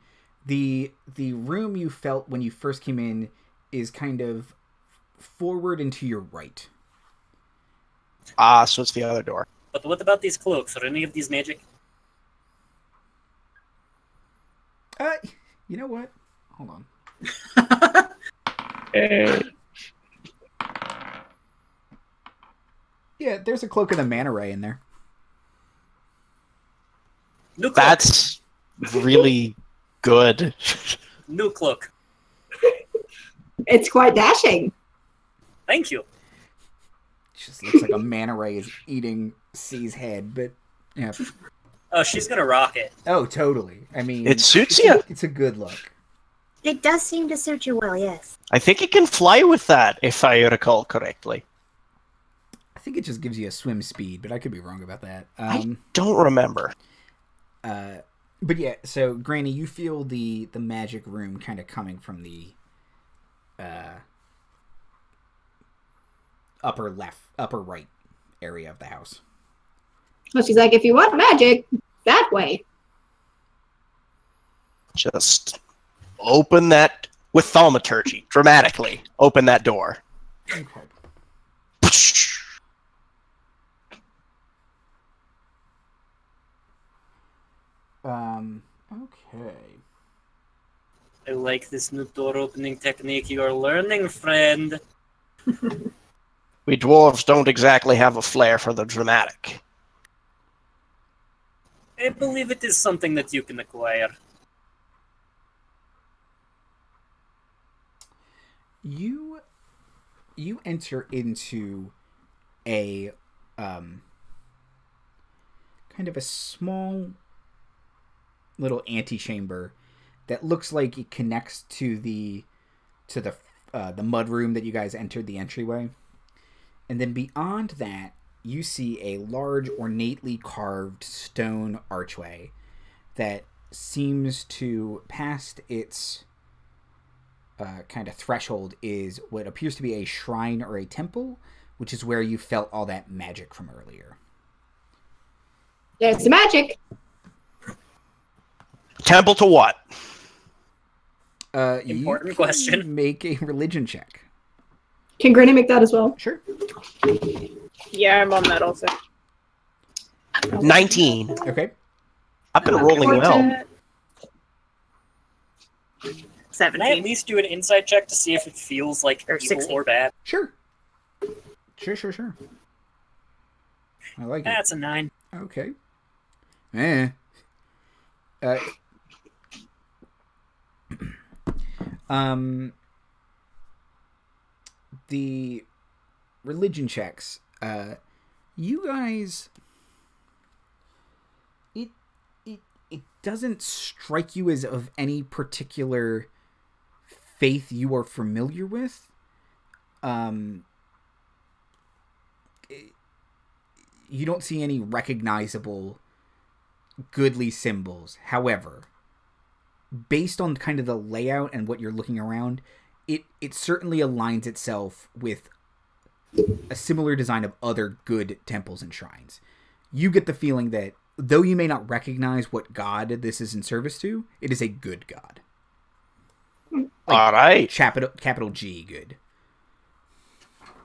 The room you felt when you first came in is kind of forward and to your right. So it's the other door. But what about these cloaks? Are any of these magic? You know what? Hold on. Yeah, there's a cloak of the manta ray in there. New cloak. That's really good. New cloak. It's quite dashing. Thank you. It just looks like a manta ray is eating C's head, but yeah. Oh, she's gonna rock it. Oh, totally. I mean, It suits you. It's a good look. It does seem to suit you well, yes. I think it can fly with that, if I recall correctly. I think it just gives you a swim speed, but I could be wrong about that. I don't remember. But yeah, so Granny, you feel the magic room kind of coming from the upper right area of the house. Well, she's like, if you want magic, that way. Just open that with thaumaturgy, dramatically. Open that door. Okay. Okay. I like this new door opening technique you are learning, friend. We dwarves don't exactly have a flair for the dramatic. I believe it is something that you can acquire. You enter into a kind of a small little antechamber that looks like it connects to the mud room that you guys entered the entryway. And then beyond that, you see a large, ornately carved stone archway that seems to, past its kind of threshold, is what appears to be a shrine or a temple, which is where you felt all that magic from earlier. There's the magic. Temple to what? Important question. Make a religion check. Can Granny make that as well? Sure. Yeah, I'm on that also. 19. Okay. I've been rolling well. 17. Can I at least do an insight check to see if it feels like Or evil 16. or bad? Sure. Sure. I like it. That's a 9. Okay. The religion checks. You guys, it doesn't strike you as of any particular faith you are familiar with. You don't see any recognizable goodly symbols. However, based on kind of the layout and what you're looking around, it certainly aligns itself with a similar design of other good temples and shrines. You get the feeling that, though you may not recognize what god this is in service to, it is a good god. Like, all right. Capital G, good.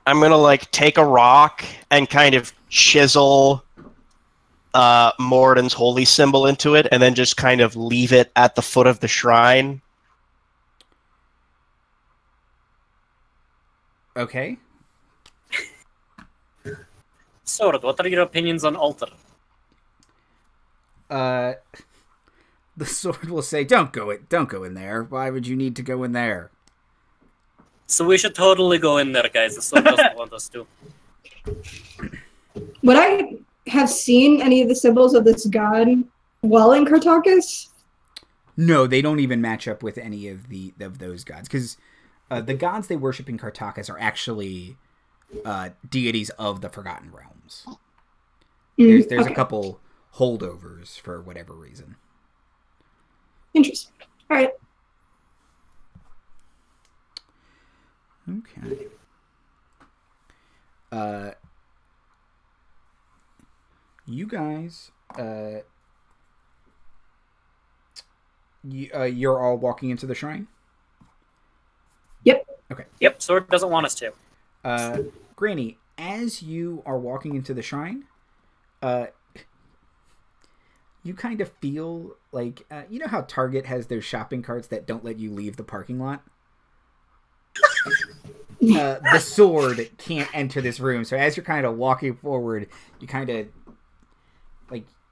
I'm gonna take a rock and kind of chisel Moradin's holy symbol into it, and then just kind of leave it at the foot of the shrine. Okay. Sword, what are your opinions on altar? The sword will say, "Don't go in there. Why would you need to go in there?" So we should totally go in there, guys. The sword doesn't want us to. Would I have seen any of the symbols of this god while in Cartacus? No, they don't even match up with any of those gods, because the gods they worship in Cartacus are actually deities of the Forgotten Realms. There's okay. a couple holdovers for whatever reason. Interesting. All right. Okay. You guys, you're all walking into the shrine? Yep. Okay. Yep, sword doesn't want us to. Granny, as you are walking into the shrine, you kind of feel like, you know how Target has their shopping carts that don't let you leave the parking lot? The sword can't enter this room, so as you're kind of walking forward, you kind of,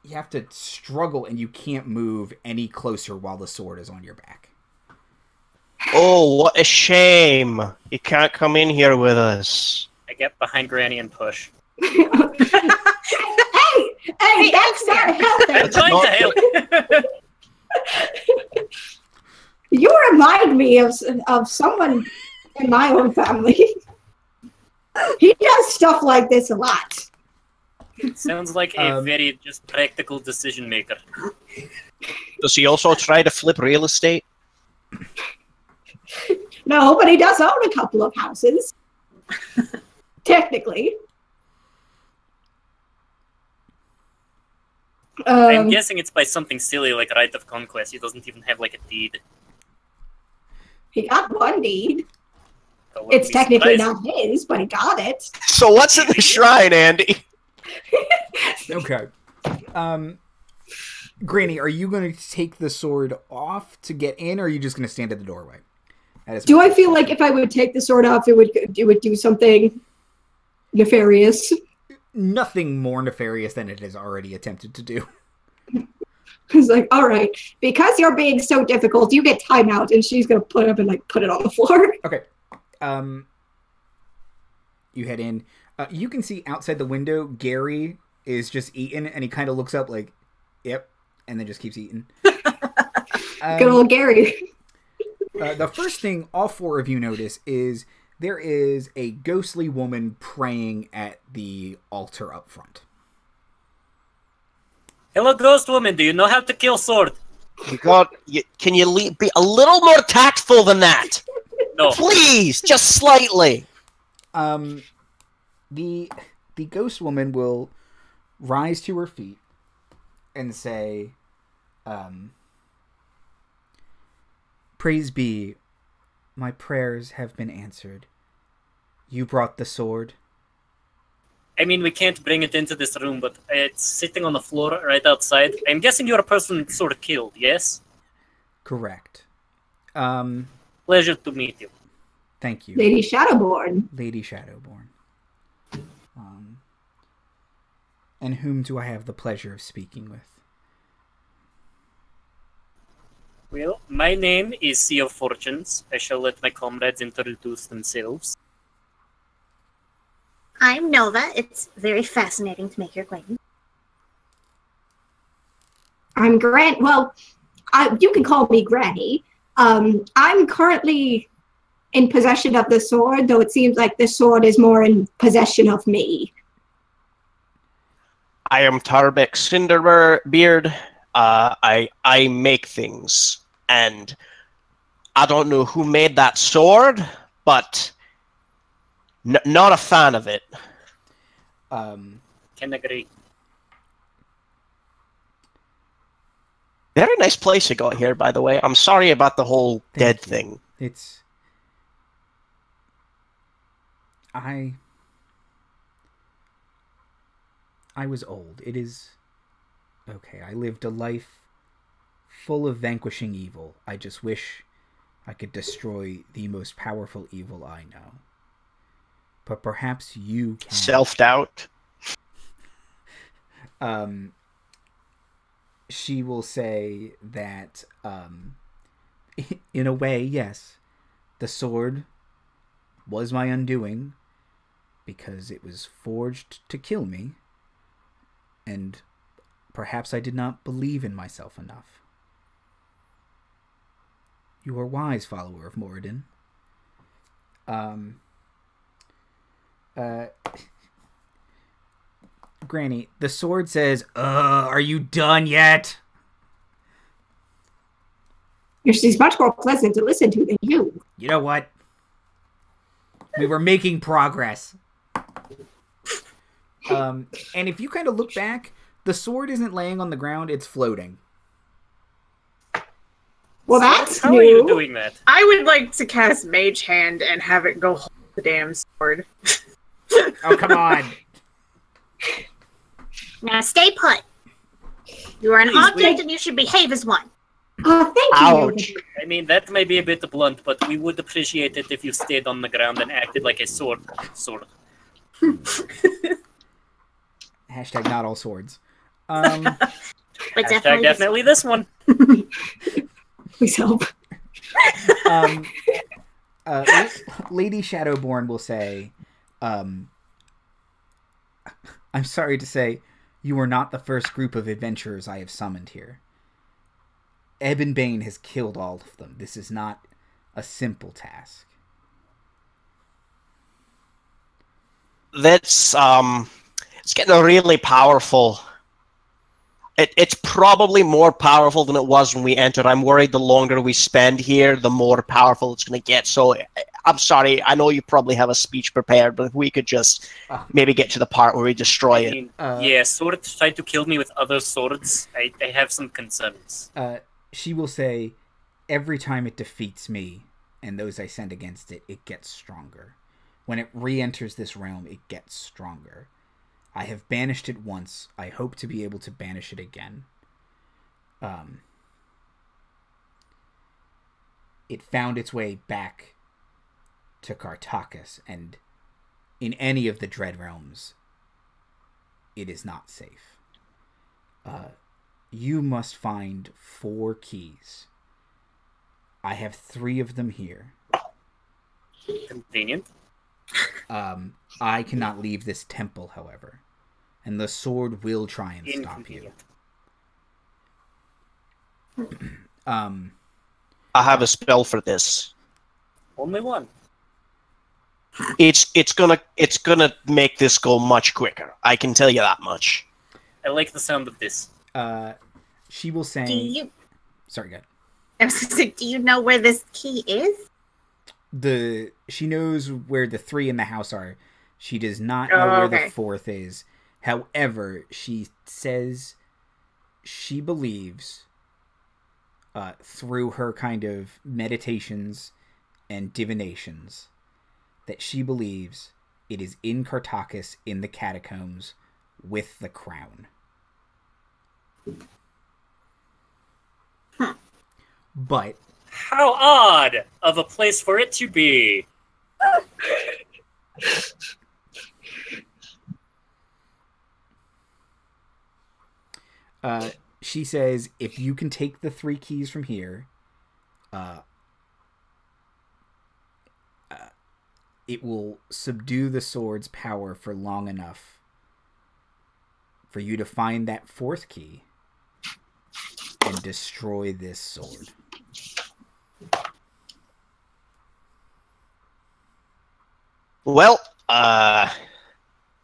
you have to struggle, and you can't move any closer while the sword is on your back. Oh, what a shame. You can't come in here with us. I get behind Granny and push. Hey, that's not helping. I'm trying to help. You remind me of someone in my own family. He does stuff like this a lot. Sounds like a very just practical decision maker. Does he also try to flip real estate? No, but he does own a couple of houses. Technically. I'm guessing it's by something silly like right of conquest. He doesn't even have like a deed. He got one deed. So It's technically surprised. not his, but he got it. So what's in the shrine, Andy? Okay. Granny, are you going to take the sword off to get in, or are you just going to stand at the doorway? Do I feel like if I would take the sword off, it would do something nefarious? Nothing more nefarious than it has already attempted to do. It's like, all right, because you're being so difficult, you get timeout, and she's gonna put up and like put it on the floor. Okay. You head in. You can see outside the window, Gary is just eating, and he kind of looks up like, "Yep," and then just keeps eating. Good old Gary. The first thing all four of you notice is there is a ghostly woman praying at the altar up front. Hello, ghost woman. Do you know how to kill sword? Can you be a little more tactful than that? No. Please, just slightly. The ghost woman will rise to her feet and say, "Praise be, my prayers have been answered. You brought the sword." I mean, we can't bring it into this room, but it's sitting on the floor right outside. I'm guessing you're a person sort of killed, yes? Correct. Pleasure to meet you. Thank you. Lady Shadowborn. Lady Shadowborn. And whom do I have the pleasure of speaking with? Well, my name is Sea of Fortunes. I shall let my comrades introduce themselves. I'm Nova. It's very fascinating to make your acquaintance. I'm Grant. Well, you can call me Granny. I'm currently in possession of the sword, though it seems like the sword is more in possession of me. I am Tarbeck Cinderbeard. I make things, and I don't know who made that sword, but not a fan of it. Can agree. Very nice place you got here, by the way. I'm sorry about the whole dead thing. It's... I was old. It is... okay, I lived a life full of vanquishing evil. I just wish I could destroy the most powerful evil I know. But perhaps you can... Self-doubt. She will say that, in a way, yes, the sword was my undoing because it was forged to kill me, and perhaps I did not believe in myself enough. You are wise, follower of Moradin. Granny, the sword says, are you done yet? She's much more pleasant to listen to than you. You know what? We were making progress. And if you kind of look back, the sword isn't laying on the ground, it's floating. Well, that's How new. are you doing that? I would like to cast Mage Hand and have it go hold the damn sword. Oh, come on. Now stay put. You are an Please, object and you should behave as one. Thank you. Ouch. I mean, that may be a bit blunt, but we would appreciate it if you stayed on the ground and acted like a sword. Hashtag not all swords. But Hashtag definitely this one. Please help. Lady Shadowborn will say, I'm sorry to say, you are not the first group of adventurers I have summoned here. Ebonbane has killed all of them. This is not a simple task. That's it's getting really powerful. It's probably more powerful than it was when we entered. I'm worried the longer we spend here, the more powerful it's going to get. So I'm sorry. I know you probably have a speech prepared, but if we could just maybe get to the part where we destroy it. Yeah, swords try to kill me with other swords. I have some concerns. She will say, every time it defeats me and those I send against it, it gets stronger. When it re-enters this realm, it gets stronger. I have banished it once. I hope to be able to banish it again. It found its way back to Kartakas, and in any of the Dread Realms, it is not safe. You must find 4 keys. I have 3 of them here. Convenient. I cannot leave this temple, however, and the sword will try and stop you. I have a spell for this. Only one. It's gonna make this go much quicker. I can tell you that much. I like the sound of this. She will say... Sorry, go ahead. I was gonna say, do you know where this key is? She knows where the 3 in the house are. She does not know where the 4th is. However, she says she believes, through her kind of meditations and divinations, that she believes it is in Kartakas in the catacombs with the crown. But how odd of a place for it to be. She says, if you can take the 3 keys from here, it will subdue the sword's power for long enough for you to find that 4th key and destroy this sword. Well,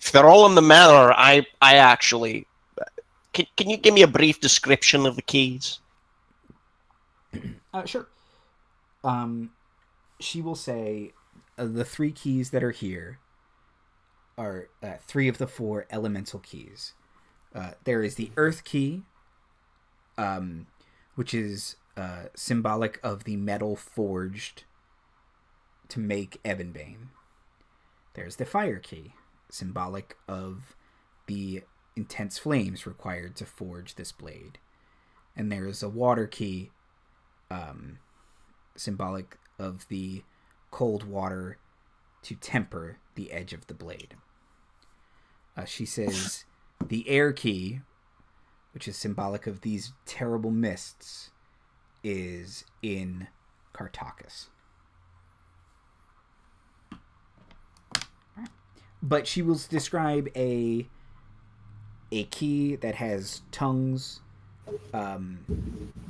if they're all in the manor, I actually... Can you give me a brief description of the keys? Sure. She will say the 3 keys that are here are 3 of the 4 elemental keys. There is the earth key, which is symbolic of the metal forged to make Ebonbane. There's the fire key, symbolic of the intense flames required to forge this blade. And there is a water key, symbolic of the cold water to temper the edge of the blade. She says the air key, which is symbolic of these terrible mists, is in Kartakas. But she will describe a key that has tongues,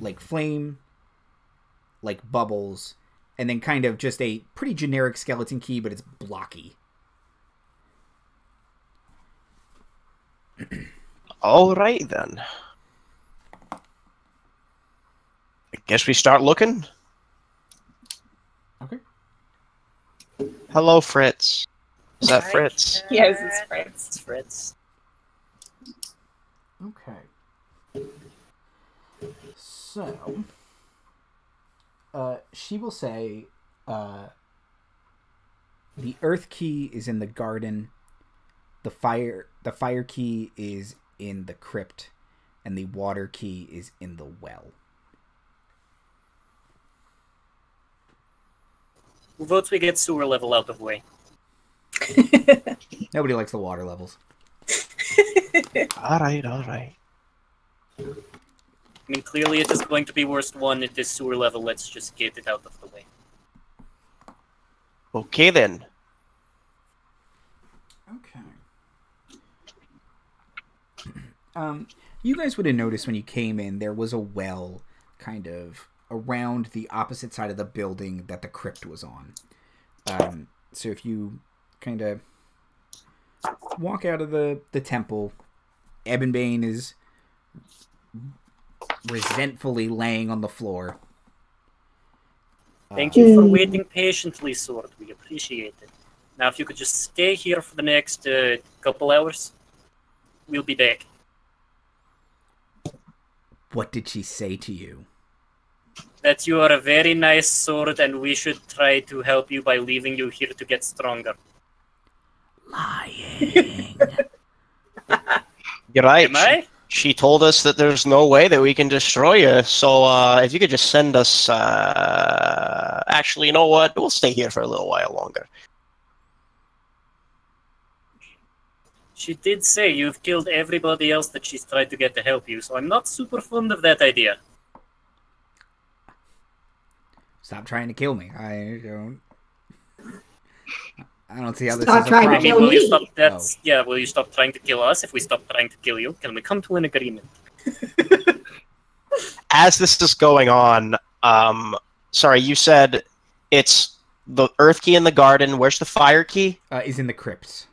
like flame, like bubbles, and then kind of just a pretty generic skeleton key, but it's blocky. All right, then. I guess we start looking. Okay. Hello, Fritz. Is that Fritz? Yes, it's Fritz. It's Fritz. Okay. So, she will say, the earth key is in the garden, the fire key is in the crypt, and the water key is in the well. Who votes we get sewer level out of the way? Nobody likes the water levels. All right. I mean, clearly it is going to be worst one at this sewer level. Let's just get it out of the way. Okay, then. Okay. You guys would have noticed when you came in, there was a well kind of around the opposite side of the building that the crypt was on. So if you kind of walk out of the temple, Ebonbane is resentfully laying on the floor. Thank you for waiting patiently, Sword. We appreciate it. Now, if you could just stay here for the next couple hours, we'll be back. What did she say to you? That you are a very nice sword, and we should try to help you by leaving you here to get stronger. Lying. You're right. Am I? She told us that there's no way that we can destroy you. So if you could just send us... Actually, you know what? We'll stay here for a little while longer. She did say you've killed everybody else that she's tried to get to help you, so I'm not super fond of that idea. Stop trying to kill me. I don't see how this Stop is a trying to problem. kill Will you me. stop that? Yeah, will you stop trying to kill us if we stop trying to kill you? Can we come to an agreement? As this is going on, sorry, you said it's the earth key in the garden. Where's the fire key? Is in the crypts.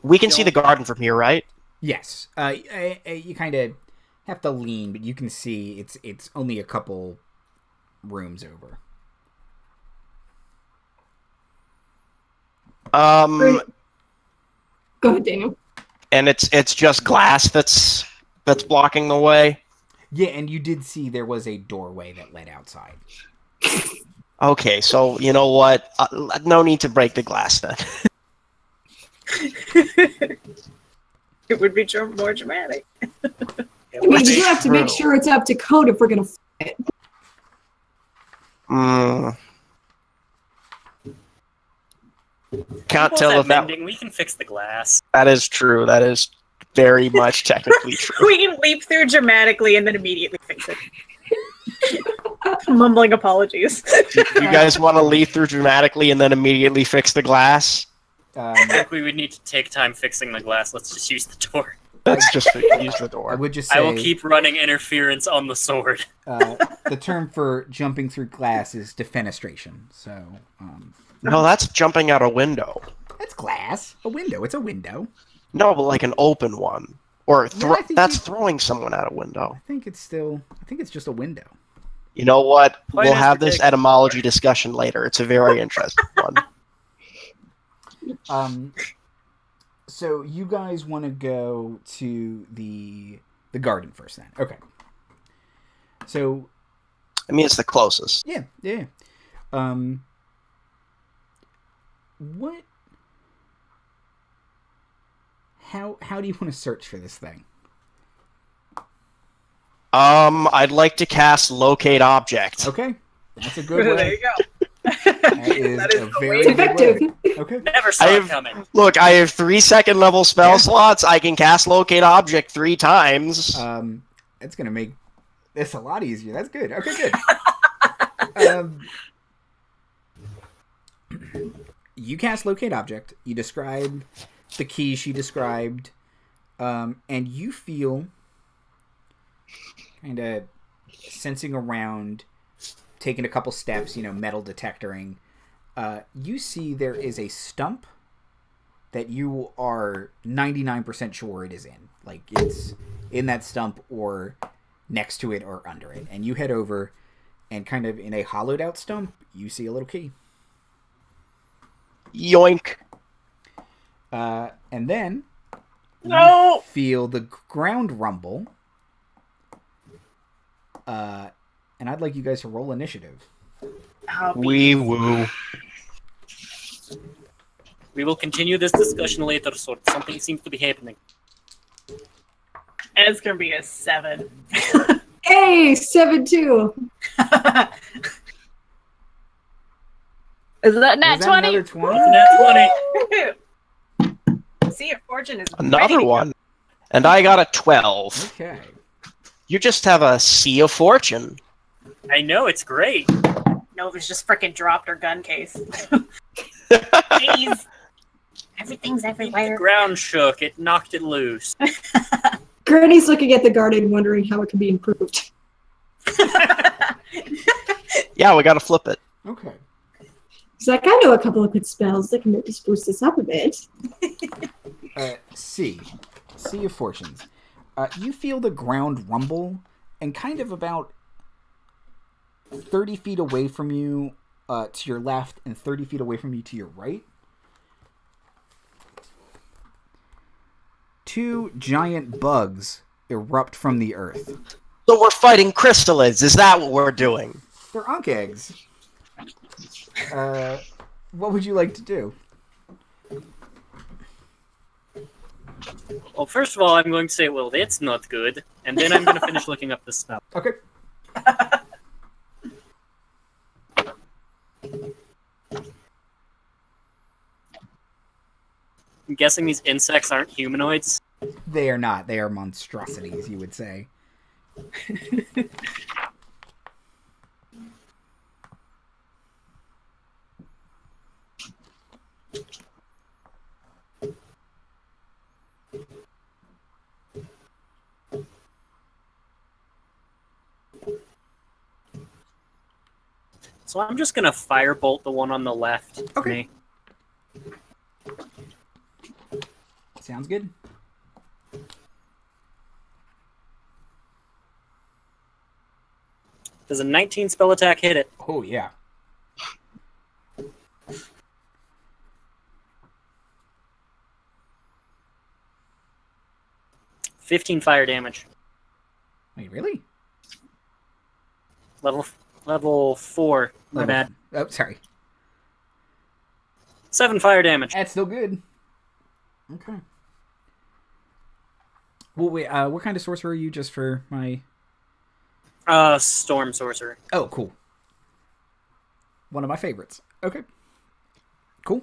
We can see the garden from here, right? Yes. You kind of have to lean, but you can see it's only a couple rooms over. Go ahead, Daniel. And it's just glass that's blocking the way. Yeah, and you did see there was a doorway that led outside. Okay, so you know what? No need to break the glass then. It would be more dramatic. I mean, we do have to make sure it's up to code if we're gonna it. Can't tell if that... We can fix the glass. That is true. That is very much technically true. We can leap through dramatically and then immediately fix it. Mumbling apologies. You guys want to leap through dramatically and then immediately fix the glass? I think we would need to take time fixing the glass. Let's just use the door. Let's just use the door. I would just say, I will keep running interference on the sword. The term for jumping through glass is defenestration. So, no, that's jumping out a window. That's glass. A window. It's a window. No, but like an open one. Or that's you... throwing someone out a window. I think it's just a window. You know what? Why We'll does have it this take- etymology discussion later. It's a very interesting one. So you guys want to go to the garden first, then? Okay. So, I mean, it's the closest. yeah. What? How do you want to search for this thing? I'd like to cast Locate Object. Okay, that's a good way. There you go. That is a very effective. good way. Okay. Never saw it coming. Look, I have 3 second-level spell slots. I can cast Locate Object 3 times. It's gonna make this a lot easier. That's good. Okay, good. You cast Locate Object. You describe the key she described, and you feel kind of sensing around, taking a couple steps, metal detectoring. You see there is a stump that you are 99% sure it is in. Like, it's in that stump or next to it or under it. And you head over, and kind of in a hollowed out stump, you see a little key. Yoink. And then No! you feel the ground rumble. And I'd like you guys to roll initiative. Wee woo. We will continue this discussion later, so something seems to be happening. It's gonna be a 7. Hey, 7-2. Is that nat 20? Another 20? Nat 20. See, your fortune is Another ready. one. And I got a 12. Okay. You just have a sea of fortune. I know, it's great. Nova's just freaking dropped her gun case. Jeez. Everything's The everywhere. ground shook, it knocked it loose. Granny's looking at the garden, wondering how it can be improved. Yeah, we gotta flip it. Okay. He's like, I know a couple of good spells that can maybe spruce this up a bit. Sea of Fortunes. You feel the ground rumble, and kind of about 30 feet away from you to your left and 30 feet away from you to your right, 2 giant bugs erupt from the earth. So we're fighting chrysalids. Is that what we're doing? They're unk eggs. What would you like to do? Well, first of all, I'm going to say, well, that's not good. And then I'm going to finish looking up the spell. Okay. I'm guessing these insects aren't humanoids. They are not. They are monstrosities, you would say. So I'm just going to firebolt the one on the left. Okay. Sounds good. Does a 19 spell attack hit it? Oh, yeah. $15 fire damage. Wait, really? Level 4. My bad. Oh, sorry. 7 fire damage. That's still good. Okay. Well, wait, what kind of sorcerer are you, just for my... Storm sorcerer. Oh, cool. One of my favorites. Okay. Cool.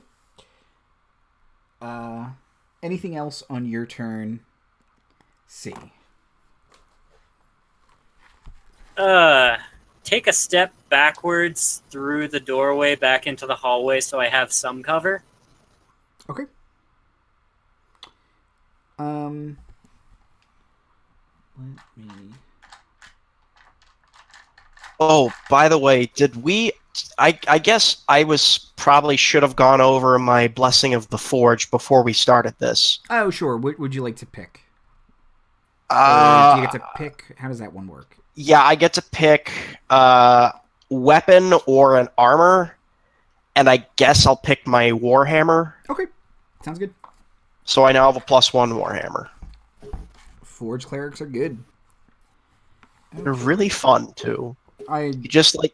Anything else on your turn? C. Take a step backwards through the doorway back into the hallway so I have some cover. Okay. Let me... Oh, by the way, did we... I guess I probably should have gone over my Blessing of the Forge before we started this. Oh, sure. What would you like to pick? Do you get to pick? How does that one work? Yeah, I get to pick weapon or an armor, and I guess I'll pick my Warhammer. Okay. Sounds good. So I now have a +1 Warhammer. Forge clerics are good. They're really fun, too. You just, like,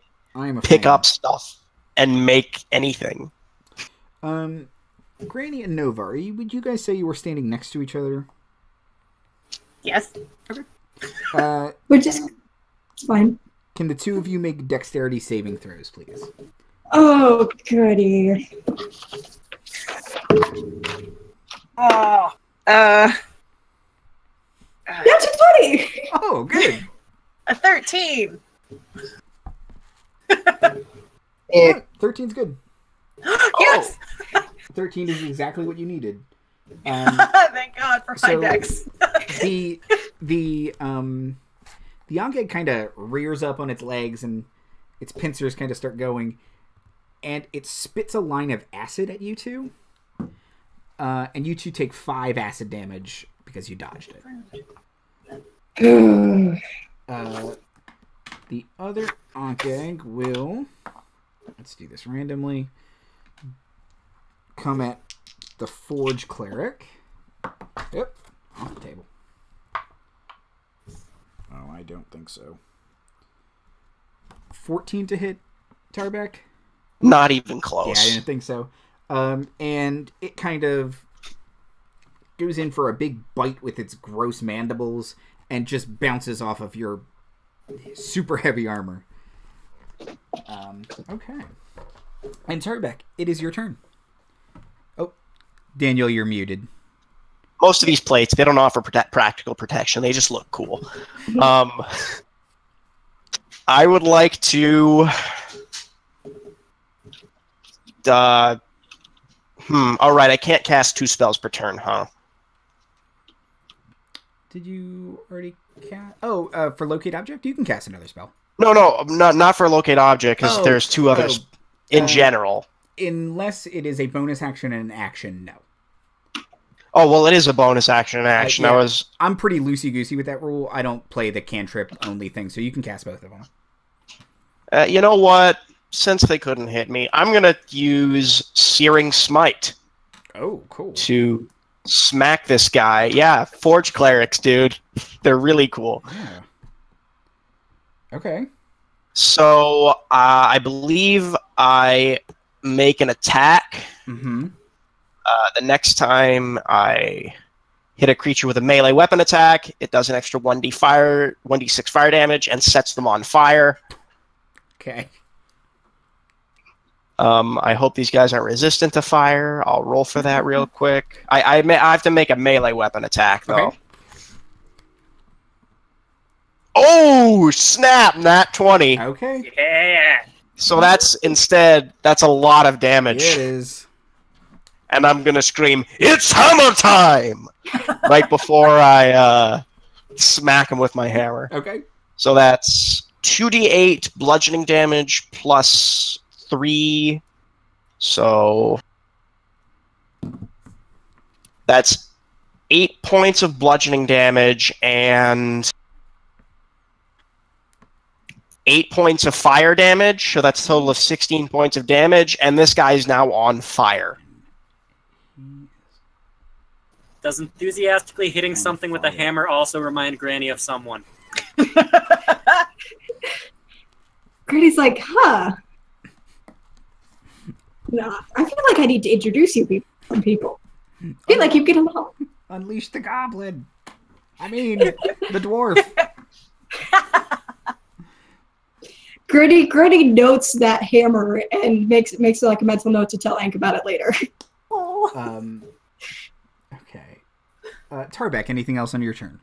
pick up stuff and make anything. Granny and Nova, would you guys say you were standing next to each other? Yes. Okay. We're just... It's fine. Can the two of you make dexterity saving throws, please? Oh, goody. Oh. That's 20! Oh, good. A 13. 13's good. Yes! 13 is exactly what you needed. Thank God for high dex. the Yongeg kind of rears up on its legs and its pincers kind of start going, and it spits a line of acid at you two. And you two take 5 acid damage because you dodged it. The other Yongeg will, let's do this randomly, come at the Forge Cleric. Yep, off the table. Oh, I don't think so. 14 to hit Tarbeck? Not even close. Yeah, I didn't think so. And it kind of goes in for a big bite with its gross mandibles and just bounces off of your super heavy armor. Okay. And Tarbeck, it is your turn. Oh, Daniel, you're muted. Most of these plates, they don't offer practical protection. They just look cool. I would like to... all right, I can't cast 2 spells per turn, huh? Did you already cast... Oh, for Locate Object? You can cast another spell. No, not for locate object, because there's two others in general. Unless it is a bonus action and an action, no. Oh, well, it is a bonus action and action. Yeah. I'm pretty loosey-goosey with that rule. I don't play the cantrip-only thing, so you can cast both of them. You know what? Since they couldn't hit me, I'm going to use Searing Smite. Oh, cool. To smack this guy. Yeah, Forge Clerics, dude. They're really cool. Yeah. Okay. So, I believe I make an attack. Mm-hmm. The next time I hit a creature with a melee weapon attack, it does an extra 1d6 fire damage and sets them on fire. Okay. I hope these guys aren't resistant to fire. I'll roll for that real quick. I have to make a melee weapon attack, though. Okay. Oh, snap! Nat 20. Okay. Yeah. So that's a lot of damage. It is. And I'm going to scream, "It's hammer time!" right before I smack him with my hammer. Okay. So that's 2d8 bludgeoning damage plus 3. So that's 8 points of bludgeoning damage and 8 points of fire damage. So that's a total of 16 points of damage. And this guy is now on fire. Does enthusiastically hitting something with a hammer also remind Granny of someone? Granny's like, huh. Nah, I feel like I need to introduce you to people. I feel like you get along. Unleash the goblin. I mean, the dwarf. Granny notes that hammer and makes like a mental note to tell Ank about it later. Okay. Tarbeck, anything else on your turn?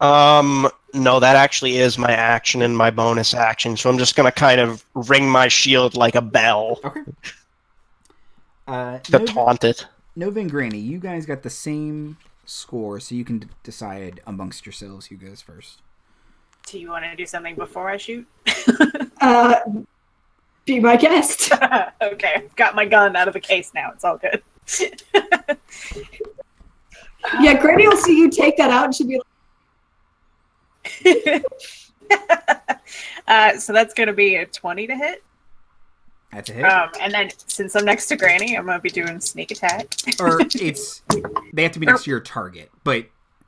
No, that actually is my action and my bonus action, so I'm just gonna kind of ring my shield like a bell. Okay. To taunt it. Nova and Granny, you guys got the same score, so you can decide amongst yourselves who goes first. Do you want to do something before I shoot? Be my guest. Okay, I've got my gun out of the case now. It's all good. Yeah, Granny will see you take that out and she'll be like... so that's going to be a 20 to hit. That's a hit. And then since I'm next to Granny, I'm going to be doing sneak attack. Or they have to be next to your target, but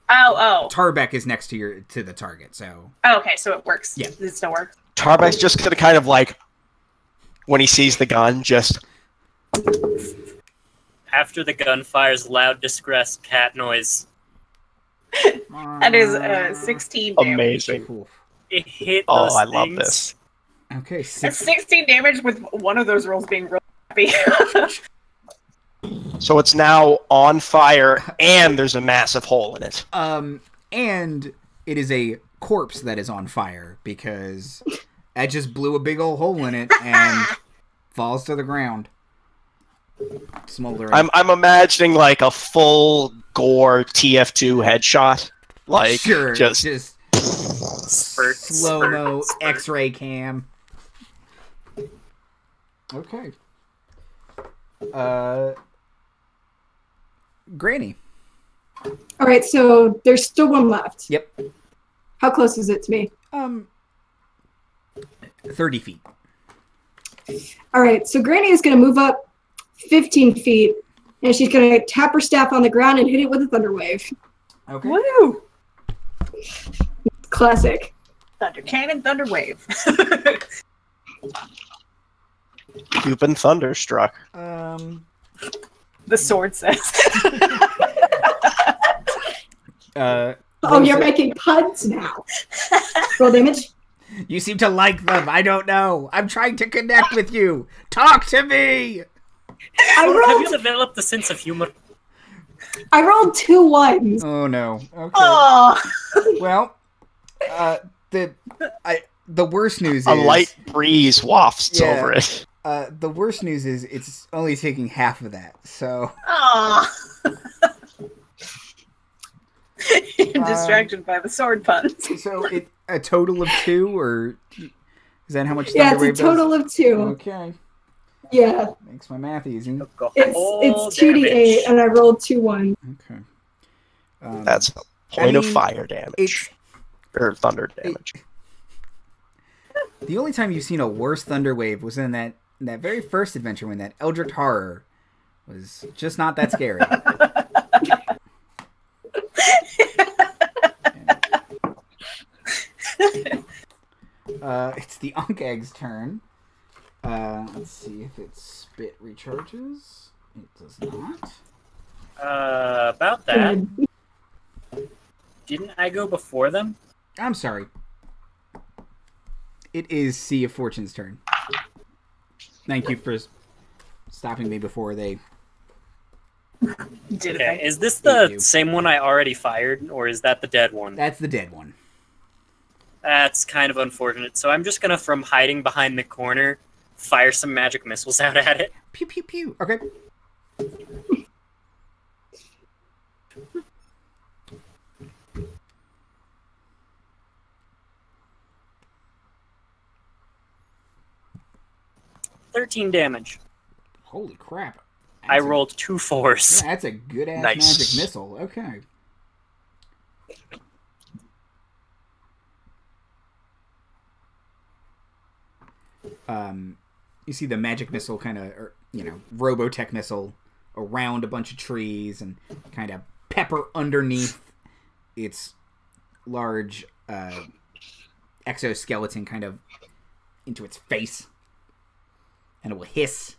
Tarbeck is next to the target, so... Oh, okay, so it works. Yeah. It still works. Tarbeck's just gonna kind of like, when he sees the gun, just... After the gun fires loud, distressed cat noise. That is 16 damage. Amazing. It hit those I things. love this. Okay, That's 16 damage with one of those rolls being real happy. So it's now on fire, and there's a massive hole in it. And it is a corpse that is on fire, because I just blew a big old hole in it and falls to the ground. Smoldering. I'm imagining like a full gore TF2 headshot. Like, sure, just Spurt, slow-mo spurt. X-ray cam. Okay. Granny. all right, so there's still one left. Yep. How close is it to me? 30 feet. All right, so Granny is going to move up 15 feet, and she's going to tap her staff on the ground and hit it with a thunder wave. Okay. Woo! Classic. Thunder cannon, thunder wave. You've been thunderstruck. The sword says. Oh, you're making puns now. Roll damage. You seem to like them. I don't know. I'm trying to connect with you. Talk to me. Have you I developed a sense of humor? rolled 2 ones. Oh no. Okay. Oh. Well, the worst news is A light breeze wafts Yeah. over it. the worst news is it's only taking half of that. So Oh. Distracted by the sword puns. So a total of 2, or is that how much? Yeah, it's Thunderwave a total does? of 2. Okay, Yeah, makes my math easy. it's 2d8, and I rolled 2-1. Okay, That's a point of fire damage. Or thunder damage. The only time you've seen a worse thunder wave was in that very first adventure when that Eldritch Horror was just not that scary. It's the Ankh-Egg's turn. Let's see if its spit recharges. It does not. About that. Didn't I go before them? I'm sorry. It is Sea of Fortune's turn. Thank you for stopping me before they... Okay, is this the same one I already fired, or is that the dead one? That's the dead one. That's kind of unfortunate. So I'm just gonna, from hiding behind the corner, fire some magic missiles out at it. Pew, pew, pew. Okay. $13 damage. Holy crap. I rolled 2 4s. Yeah, that's a good-ass Nice. magic missile. Okay. You see the magic missile kind of, Robotech missile around a bunch of trees and kind of pepper underneath its large exoskeleton kind of into its face. And it will hiss.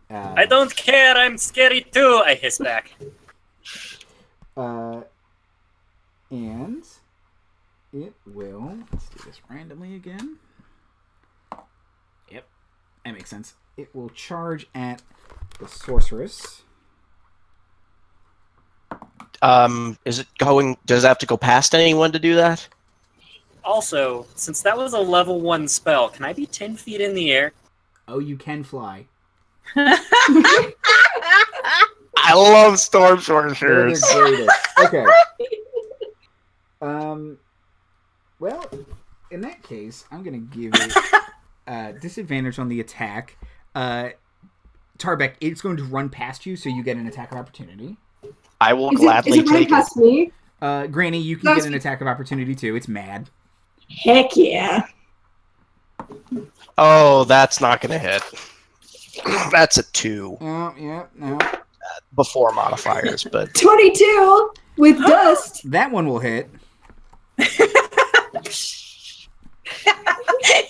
I don't care, I'm scary too, I hiss back. And it will... Let's do this randomly again. Yep, that makes sense. It will charge at the sorceress. Is it going... Does it have to go past anyone to do that? Also, since that was a level 1 spell, can I be 10 feet in the air? Oh, you can fly. I love storm They're sorcerers. the greatest. Okay. Well, in that case, I'm going to give you disadvantage on the attack. Tarbeck, it's going to run past you, so you get an attack of opportunity. I will Is gladly it running take it. past me? Granny, you can get an attack of opportunity, too. It's mad. Heck yeah. Oh, that's not going to hit. That's a 2 Oh, yeah, no. before modifiers, but 22 with dust. That one will hit.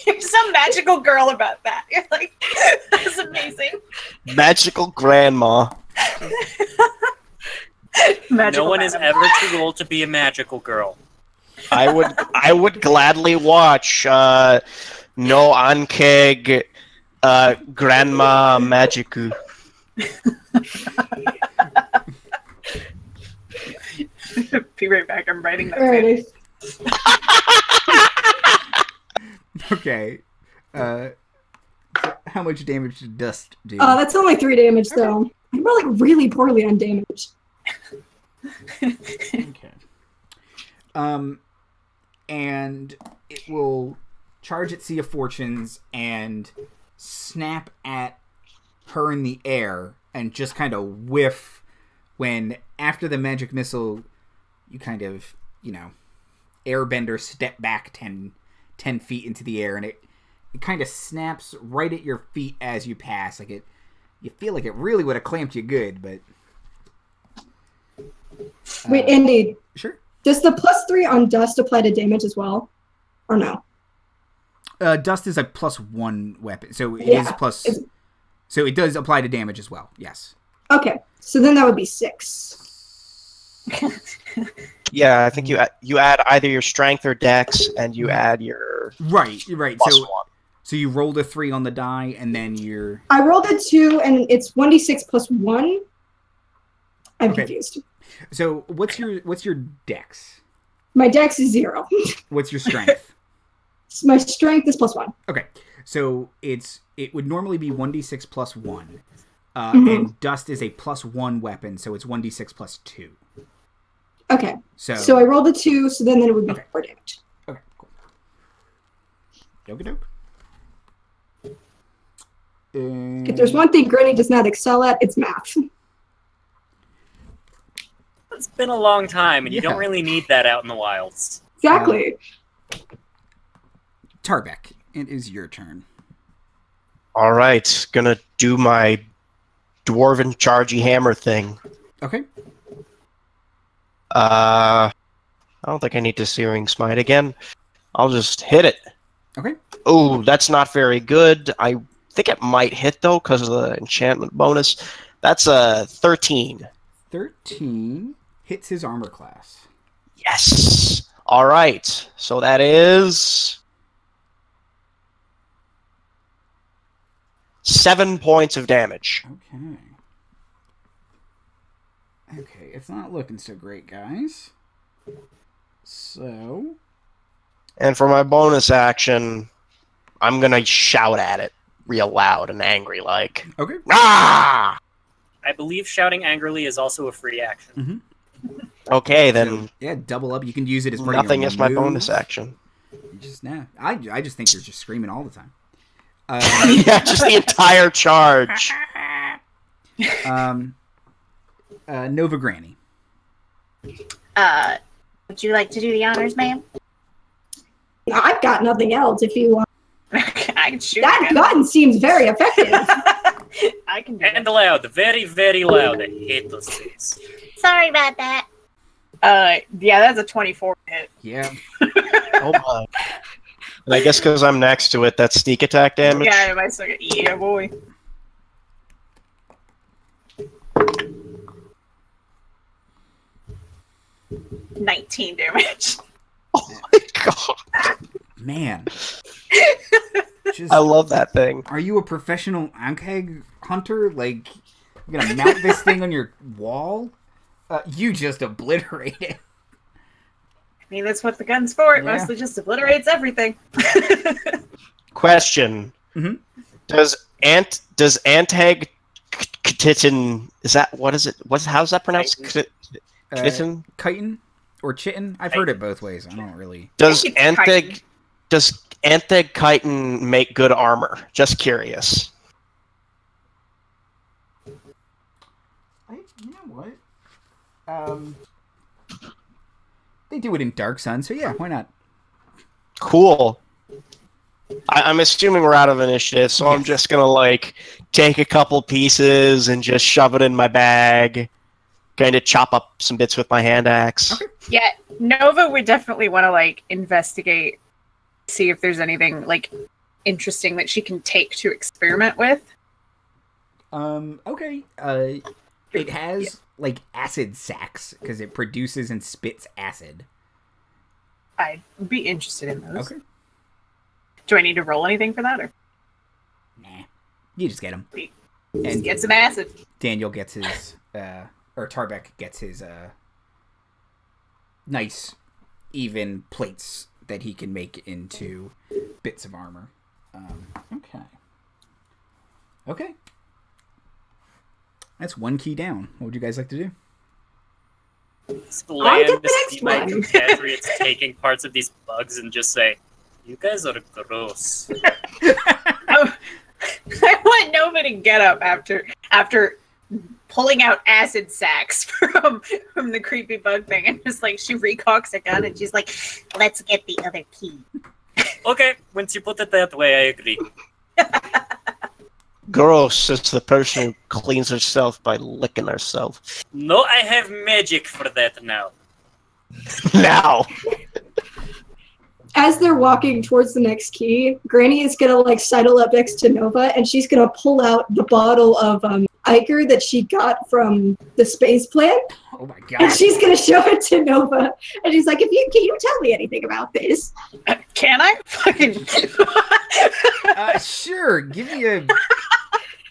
You're some magical girl about that. You're like, that's amazing. magical grandma. No one is ever too old to be a magical girl. I would gladly watch No Ankeg Grandma Magicu. Be right back. I'm writing that. Alrighty. Okay. How much damage did dust do? That's only 3 damage, though. I'm really poorly on damage. Okay. And it will charge at Sea of Fortunes and snap at her in the air and just kind of whiff when, after the magic missile, you kind of, airbender step back 10 feet into the air, and it kind of snaps right at your feet as you pass. Like you feel like it really would have clamped you good, but... Wait, Andy, Sure. does the +3 on dust apply to damage as well? Or no? Dust is a +1 weapon, so it is plus... So it does apply to damage as well, yes. Okay, so then that would be 6. Yeah, I think you add either your strength or dex, and you add your Right. +1. So you rolled a 3 on the die, and then you're... I rolled a 2, and it's 1d6 plus 1. I'm Okay. confused. So what's your dex? My dex is 0. What's your strength? My strength is +1. Okay, so it would normally be 1d6 plus 1. Mhm. And dust is a +1 weapon, so it's 1d6 plus 2. Okay. So I rolled a 2, so then it would be Okay. 4 damage. Okay, cool. Okie doke. If there's one thing Granny does not excel at, it's math. It's been a long time, and you Yeah. don't really need that out in the wilds. Exactly. Tarbeck, it is your turn. All right, gonna do my dwarven chargy hammer thing. Okay. I don't think I need to Searing Smite again. I'll just hit it. Okay. Oh, that's not very good. I think it might hit, though, because of the enchantment bonus. That's a 13. 13 hits his armor class. Yes! All right, so that is 7 points of damage. Okay. Okay, it's not looking so great, guys. So... And for my bonus action, I'm going to shout at it real loud and angry like. Okay. Ah! I believe shouting angrily is also a free action. Mm-hmm. Okay, then Yeah, double up. You can use it as part of nothing your is my move. bonus action. Just nah. I just think you're just screaming all the time. Yeah, just the entire charge. Nova Granny. Would you like to do the honors, ma'am? I've got nothing else if you want. I can shoot That again. gun seems very effective. I can do And that. loud, very, very loud. I hate those things. Sorry about that. Yeah, that's a 24 hit. Yeah. Oh my. And I guess because I'm next to it, that's sneak attack damage. Yeah, my second. Yeah, boy. $19 damage. Oh my god. Man. Just, I love that thing. are you a professional Ankeg hunter? Like, you're gonna mount this thing on your wall? You just obliterate it. I mean, that's what the gun's for. It Yeah. mostly just obliterates everything. Question. Mhm. Does Antag Ktitin, is that, what is it? How's that pronounced? Ktitin? Chitin or Chitin? I've heard it both ways. I don't really... Does It's Chitin. Antag Chitin make good armor? Just curious. You know what? They do it in Dark Sun, so yeah, why not? Cool. I'm assuming we're out of initiative, so I'm just gonna like take a couple pieces and just shove it in my bag. Kind of chop up some bits with my hand axe. Okay. Yeah, Nova would definitely want to like investigate, see if there's anything like interesting that she can take to experiment with. Okay. It has like acid sacs because it produces and spits acid. I'd be interested in those. Okay. Do I need to roll anything for that, or Nah. You just get them. just And get some acid? Daniel gets his, or Tarbeck gets his, nice, even plates that he can make into bits of armor. Okay. Okay. That's one key down. What would you guys like to do? On to Land the to next see my one. compatriots taking parts of these bugs and just say, "You guys are gross." I want Nova to get up after pulling out acid sacs from the creepy bug thing, and just like she recocks a gun and she's like, Let's get the other key. Okay, once you put it that way, I agree. Gross. It's the person who cleans herself by licking herself. No, I have magic for that now. Now. As they're walking towards the next key, Granny is gonna like sidle up next to Nova, and she's gonna pull out the bottle of Iker that she got from the space plant, Oh my and god. she's gonna show it to Nova, and she's like, can you tell me anything about this?" "Can I fucking?" Sure. Give me a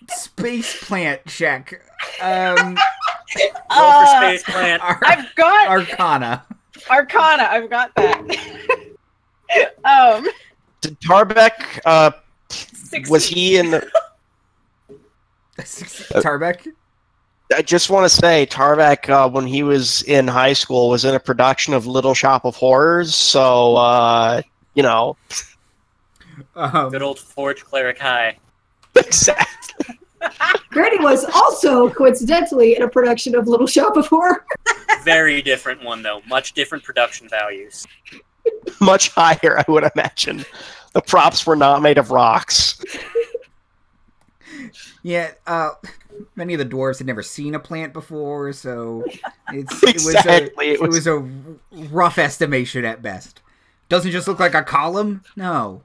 space plant check. Roll for space plant. I've got Arcana. Arcana. I've got that. Did Tarbeck, 16. was he in the... Tarbeck? I just want to say, Tarbeck, when he was in high school, was in a production of Little Shop of Horrors. So, you know, Good old Forge Cleric High. exactly. Granny was also coincidentally in a production of Little Shop of Horror. Very different one, though. Much different production values. Much higher, I would imagine. The props were not made of rocks. Yeah, many of the dwarves had never seen a plant before, so it was a rough estimation at best. Doesn't just look like a column? No.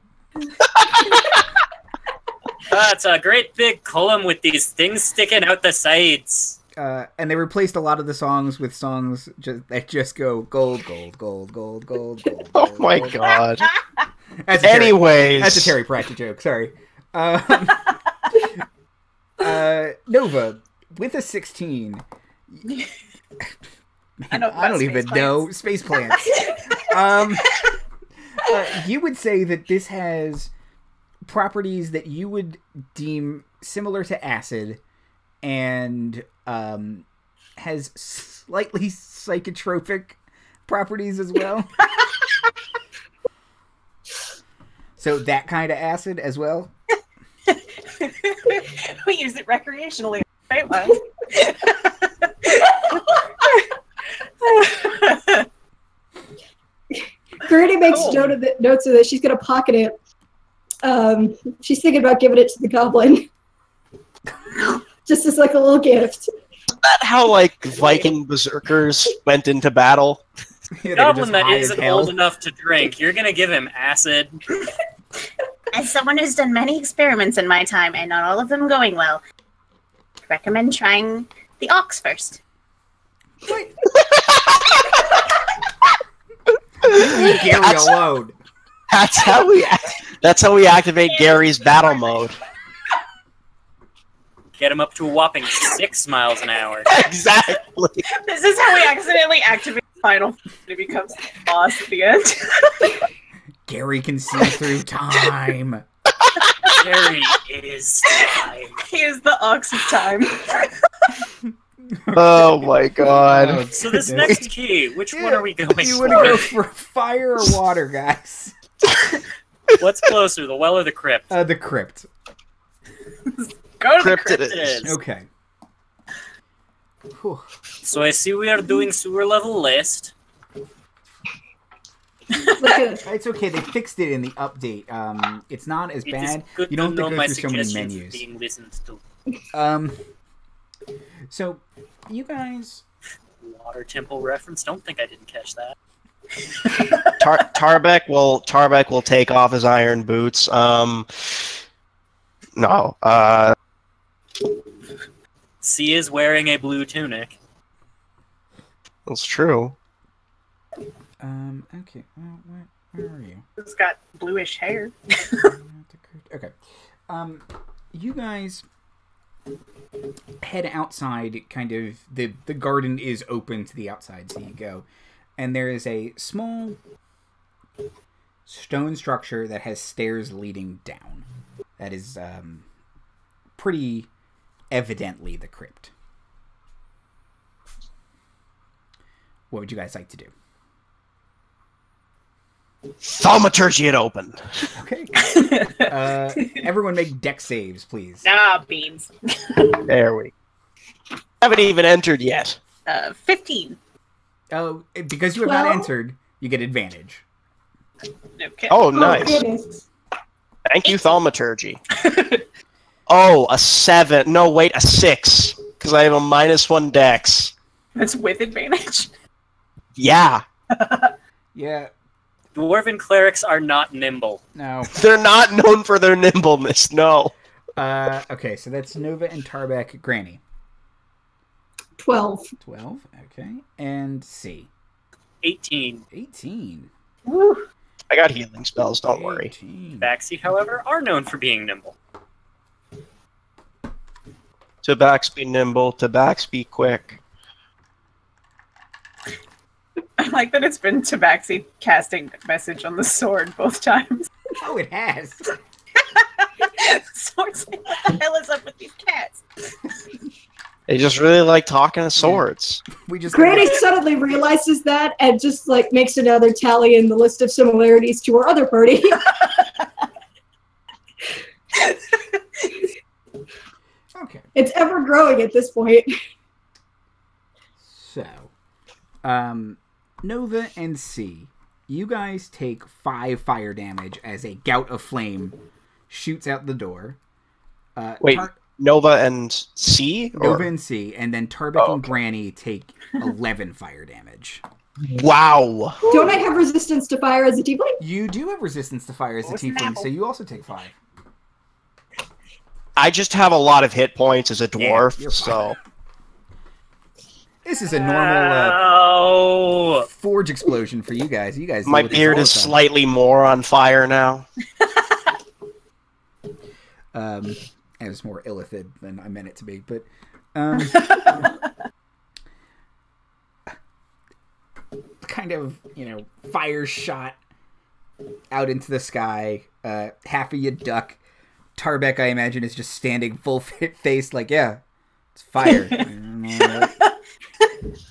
It's a great big column with these things sticking out the sides. And they replaced a lot of the songs with songs that just go gold, gold, gold, gold, gold, gold. Oh my god. Anyways. That's a Terry Pratchett joke, sorry. Nova, with a 16. Man, I don't even know. Space plants. You would say that this has properties that you would deem similar to acid and has slightly psychotropic properties as well. So that kind of acid as well? We use it recreationally. Right? Granny makes notes of this. She's going to pocket it. She's thinking about giving it to the goblin. Just as like a little gift. Is that how like Viking berserkers went into battle? Yeah, Goblin that isn't old enough to drink, you're gonna give him acid. As someone who's done many experiments in my time, and not all of them going well, I recommend trying the ox first. Leave Gary alone. That's how we activate Gary's battle mode. Get him up to a whopping 6 miles an hour. Exactly. This is how we accidentally activate Final. It becomes the boss at the end. Gary can see through time. Gary is time. He is the ox of time. Oh my god. So this next key, which one are we going You for? want to go for fire or water, guys? What's closer, the well or the crypt? The crypt. Go to Crypt the crypt. it is. Okay. Whew. So I see we are doing sewer level list. It's okay. They fixed it in the update. It's not as bad. Good You don't to know think my go through so many suggestions menus. being listened to. So you guys. Water temple reference. Don't think I didn't catch that. Tarbeck will take off his iron boots. No. C is wearing a blue tunic. That's true. Okay. Where are you? He's got bluish hair. Okay. You guys head outside. Kind of the garden is open to the outside, so you go, and there is a small stone structure that has stairs leading down. That is pretty evidently the crypt. What would you guys like to do? Thaumaturgy it open. Okay. Everyone make deck saves, please. Nah, beans. There we haven't even entered yet. 15. Oh, because you have not entered, you get advantage. Okay. Oh, nice. Goodness. Thank you, Thaumaturgy. Oh, a 7. No, wait, a 6. Because I have a -1 dex. That's with advantage. Yeah. Yeah. Dwarven clerics are not nimble. No. They're not known for their nimbleness, no. Okay, so that's Nova and Tarbeck. Granny. 12. 12, okay. And C. 18. 18. Woo. I got healing spells, don't worry. 18. Tabaxi, however, are known for being nimble. Tabax be nimble, Tabax be quick. I like that it's been Tabaxi casting message on the sword both times. Oh, it has. Sword's like, what the hell is up with these cats? They just really like talking to swords. We just Granny suddenly realizes that and just like makes another tally in the list of similarities to her other party. Okay. It's ever growing at this point. So, Nova and C, you guys take 5 fire damage as a gout of flame shoots out the door. Wait, Nova and C? Nova and C, and then Tarbeck and okay. Granny take 11 fire damage. Wow. Don't I have resistance to fire as a tiefling? You do have resistance to fire as a tiefling, so you also take 5. I just have a lot of hit points as a dwarf, you're fine. so... This is a normal Oh, forge explosion for you guys. You guys. My deal with this beard all is the time. slightly more on fire now. It was more illithid than I meant it to be, but kind of, fire shot out into the sky. Half of you duck. Tarbeck, I imagine, is just standing full face, like, yeah, it's fire.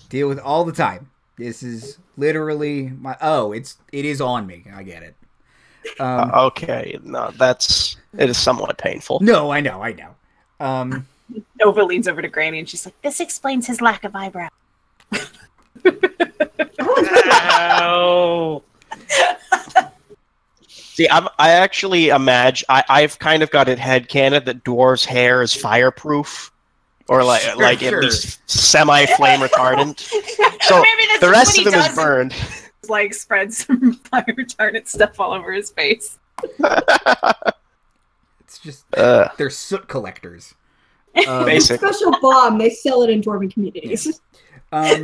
Deal with all the time. This is literally my. Oh, it is on me. I get it. Okay, no, it is somewhat painful. No, I know. Nova leans over to Granny and she's like, This explains his lack of eyebrow. ow. See, I actually imagine I've kind of got it headcanon that dwarves' hair is fireproof, or like at least semi-flame retardant. So maybe that's the rest what of he them is does. burned. like, spreads some fire retardant stuff all over his face. It's just they're soot collectors. Basically, Special bomb. They sell it in dwarven communities.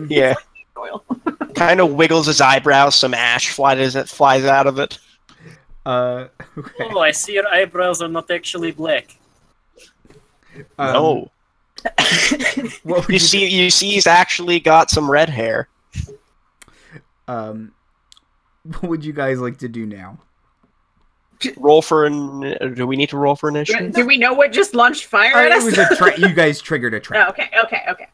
yeah. Oil. Kind of wiggles his eyebrows. Some ash flies out of it. Okay. Oh, I see your eyebrows are not actually black. No, What would you see, he's actually got some red hair. What would you guys like to do now? Roll for do we need to roll for initiative? Do we know what just launched fire at It us? was you guys triggered a Oh, trap. okay.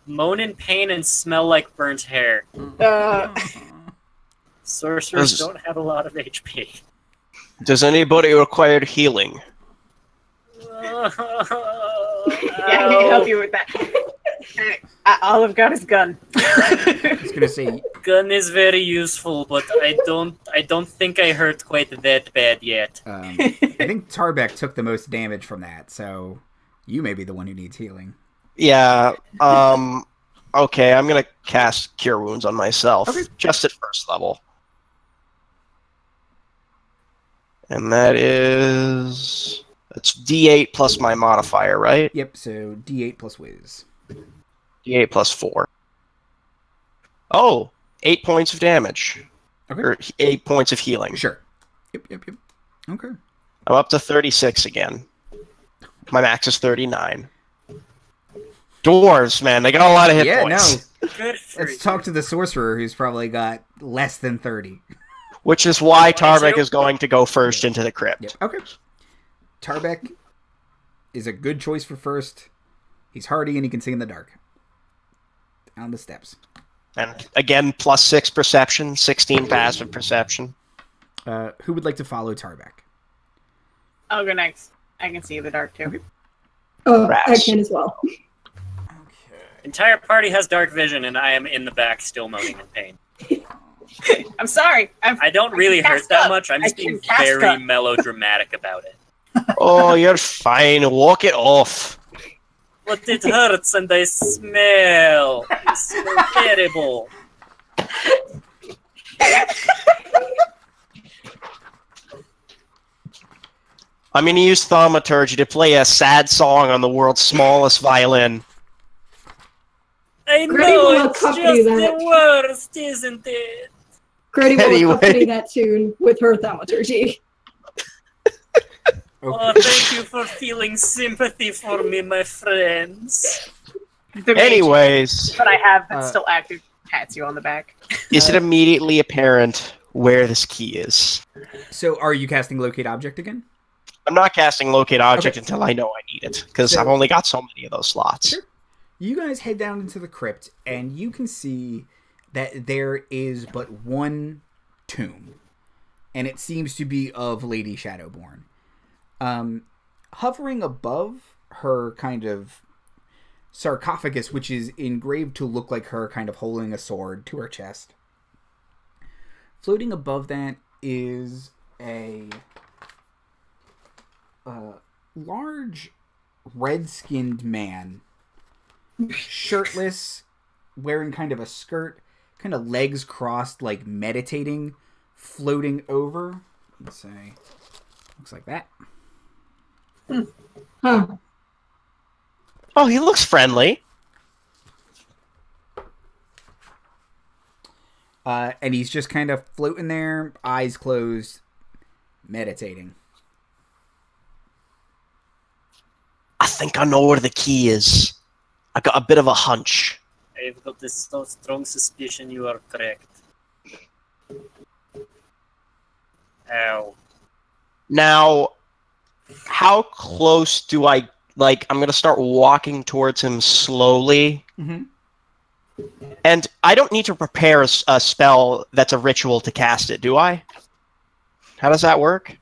Moan in pain and smell like burnt hair. Sorcerers don't have a lot of HP. Does anybody require healing? Yeah, I can help you with that. All I've got is gun. I was gonna say Gun is very useful, but I don't think I hurt quite that bad yet. I think Tarbeck took the most damage from that, so you may be the one who needs healing. Yeah. Okay, I'm gonna cast Cure Wounds on myself, just at first level. And it's D8 plus my modifier, right? Yep. So D8 plus Wiz. D8 plus 4. Oh, 8 points of damage. Okay. Or 8 points of healing. Sure. Yep. Okay. I'm up to 36 again. My max is 39. Dwarves, man, they got a lot of hit points. No. Good for Let's talk to the sorcerer, who's probably got less than 30. Which is why Tarbeck is going to go first into the crypt. Yep. Okay. Tarbeck is a good choice for first. He's hardy and he can see in the dark. Down the steps. And again, plus 6 perception, 16 passive perception. Who would like to follow Tarbeck? I'll go next. I can see in the dark too. Okay. Oh, I Rats. can as well. Entire party has dark vision, and I am in the back still moaning in pain. I'm sorry. I don't really hurt cast that up. much. I'm just I can being cast very up. melodramatic about it. Oh, you're fine. Walk it off. But it hurts and I smell. I smell terrible. I'm going to use thaumaturgy to play a sad song on the world's smallest violin. I Granny know, will it's accompany just that. the worst, isn't it? Grady will Anyway. accompany that tune with her thaumaturgy. Oh, thank you for feeling sympathy for me, my friends. The mage Anyways, that I have that's still active pats you on the back. is it immediately apparent where this key is? So, are you casting Locate Object again? I'm not casting locate object until I know I need it, because I've only got so many of those slots. Sure. You guys head down into the crypt, and you can see that there is but one tomb, and it seems to be of Lady Shadowborn. Hovering above her kind of sarcophagus, which is engraved to look like her kind of holding a sword to her chest. Floating above that is a large red-skinned man, shirtless, wearing kind of a skirt, kind of legs crossed, like meditating, floating over. Let's say, looks like that. Huh. Oh, he looks friendly. And he's just kind of floating there, eyes closed, meditating. I think I know where the key is. I got a bit of a hunch. I've got this so strong suspicion you are correct. Ow. Now, how close do I... Like, I'm going to start walking towards him slowly. Mm-hmm. And I don't need to prepare a spell that's a ritual to cast it, do I? How does that work?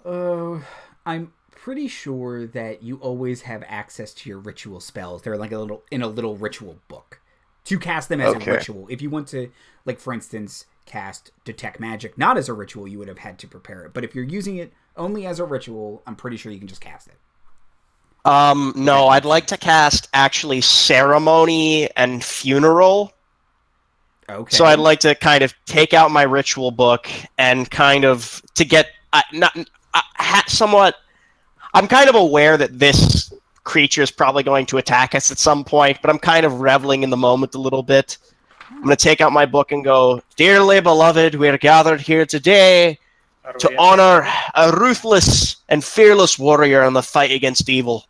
I'm pretty sure that you always have access to your ritual spells. They're like in a little ritual book to cast them as a ritual. If you want to, like, for instance, cast Detect Magic not as a ritual, you would have had to prepare it. But if you're using it only as a ritual, I'm pretty sure you can just cast it. No, I'd like to cast actually Ceremony and Funeral. Okay. So I'd like to kind of take out my ritual book and kind of to get somewhat. I'm kind of aware that this creature is probably going to attack us at some point, but I'm kind of reveling in the moment a little bit. I'm going to take out my book and go, "Dearly beloved, we are gathered here today to honor a ruthless and fearless warrior in the fight against evil.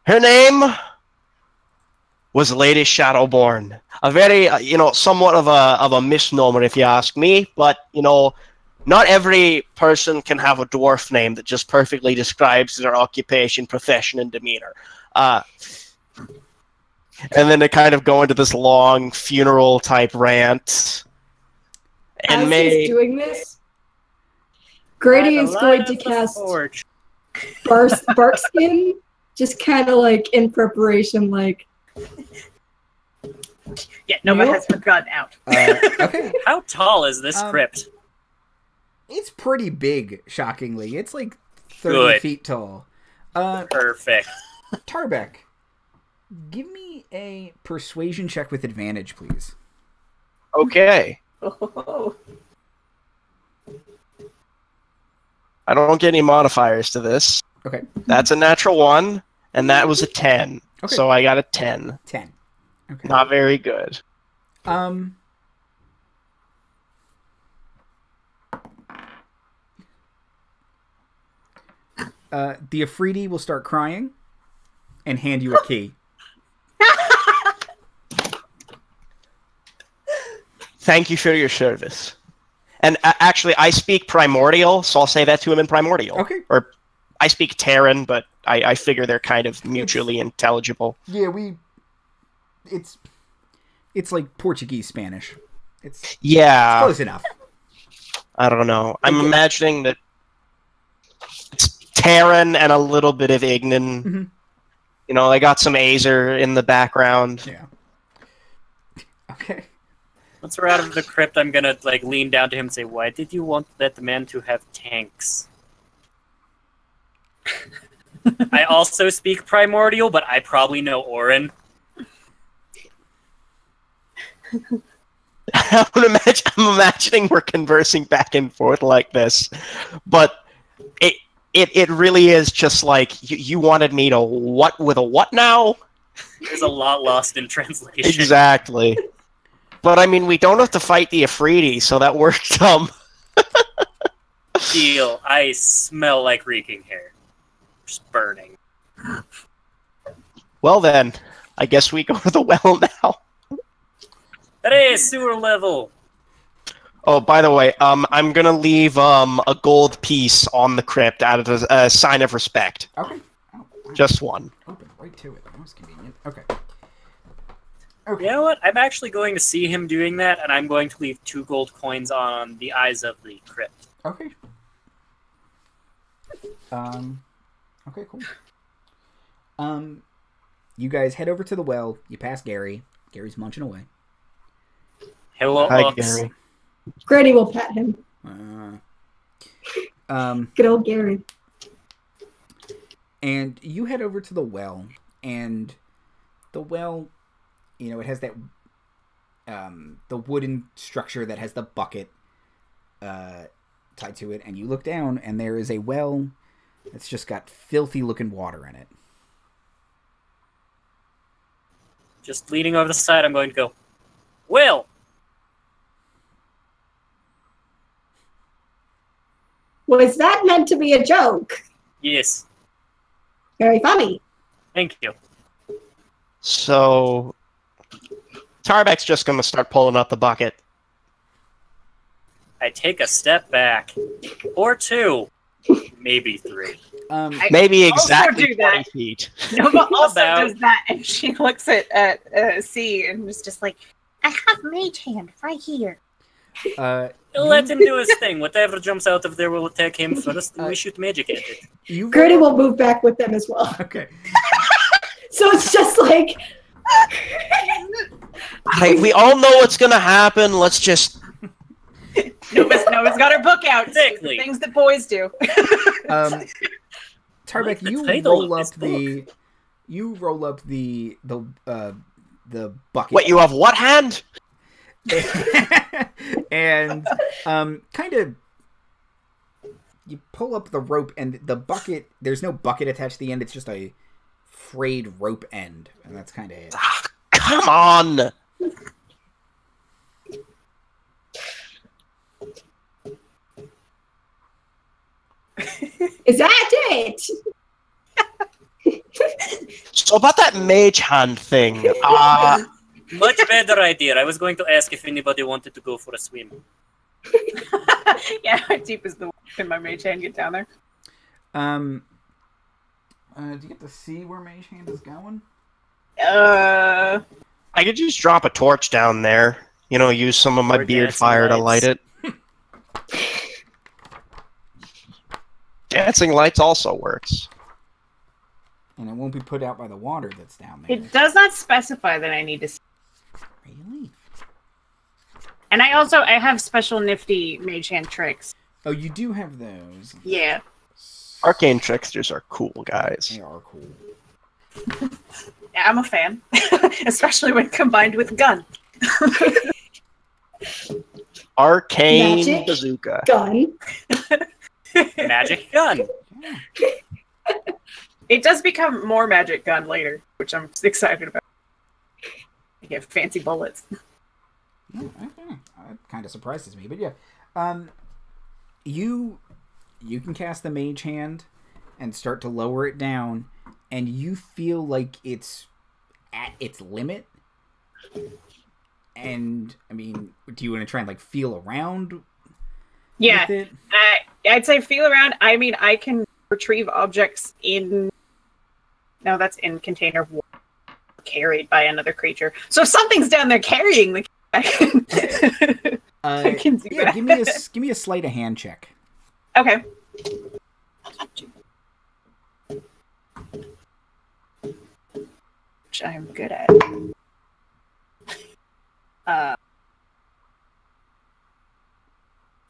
Her name was Lady Shadowborn. A very, somewhat of a misnomer, if you ask me. But, not every person can have a dwarf name that just perfectly describes their occupation, profession, and demeanor." And then they kind of go into this long funeral-type rant. And as he's doing this, Grady is going to cast Barkskin, just kind of like in preparation, like. Yeah, Nova has forgotten out. Okay. How tall is this crypt? It's pretty big, shockingly. It's like 30 feet tall. Perfect. Tarbeck, give me a persuasion check with advantage, please. Okay. Oh. I don't get any modifiers to this. Okay. That's a natural 1, and that was a 10. Okay. So I got a 10. 10. Okay. Not very good. The Afridi will start crying and hand you a key. Thank you for your service. And actually, I speak Primordial, so I'll say that to him in Primordial. Okay. Or I speak Terran, but I figure they're kind of mutually intelligible. Yeah, it's like Portuguese Spanish. It's close enough. I don't know. I'm imagining that it's Terran and a little bit of Ignan. Mm-hmm. I got some Azer in the background. Yeah. Okay. Once we're out of the crypt, I'm gonna lean down to him and say, "Why did you want that man to have tanks?" I also speak Primordial, but I probably know Orin. I'm imagining we're conversing back and forth like this, but it really is just like you wanted me to what with a what now? There's a lot lost in translation. Exactly. But I mean, we don't have to fight the Afridi, so that worked. Deal. I smell like reeking hair. Just burning. Well then, I guess we go to the well now. Hey, sewer level. Oh, by the way, I'm gonna leave a gold piece on the crypt out of a sign of respect. Okay. Oh, Just one. open right to it. That was convenient. Okay. You know what? I'm actually going to see him doing that, and I'm going to leave 2 gold coins on the eyes of the crypt. Okay. Okay, cool. You guys head over to the well. You pass Gary. Gary's munching away. Hello, Hi, Ox. Gary. Granny will pat him. Good old Gary. And you head over to the well, and the well, you know, it has that the wooden structure that has the bucket tied to it, and you look down, and there is a well that's just got filthy looking water in it. Just leaning over the side, I'm going to go, Will! Was that meant to be a joke? Yes. Very funny. Thank you. So, Tarbeck's just gonna start pulling up the bucket. I take a step back. Or 2. Maybe 3. Maybe also exactly do 20 that. feet. Nova also About. does that, and she looks at C and is just like, I have mage hand right here. Let him do his thing. Whatever jumps out of there will attack him first, and we shoot magic at it. You Granny will move back with them as well. Okay. So it's just like... Hey, we all know what's gonna happen. Let's just... Nova's got her book out. Exactly. The things that boys do. Tarbeck, the you title roll of up this book. the bucket. What, you have what hand? And kind of you pull up the rope, and the bucket, there's no bucket attached to the end, it's just a frayed rope end, and that's kind of it. Come on! Is that it? So about that mage hand thing, Much better idea. I was going to ask if anybody wanted to go for a swim. Yeah, how deep is the can my mage hand get down there? Do you get to see where Mage Hand is going? I could just drop a torch down there. You know, use some of my Or beard dancing fire to light lights. it. Dancing lights also works. And it won't be put out by the water that's down there. It does not specify that I need to see. Really? And I have special nifty mage hand tricks. Oh, you do have those. Yeah. Arcane tricksters are cool, guys. They are cool. Yeah, I'm a fan. Especially when combined with gun. Arcane Magic. bazooka. Gun. Magic gun. Yeah. It does become more magic gun later, which I'm excited about. I get fancy bullets. Yeah, okay. That kind of surprises me, but yeah. You can cast the Mage Hand and start to lower it down, and you feel like it's at its limit. And I mean, do you want to try and like feel around? Yeah, with it? I'd say feel around. I mean, I can retrieve objects in. No, that's in container of water, carried by another creature. So if something's down there carrying the, I can do Yeah, that. give me a sleight of hand check. Okay. Which I'm good at.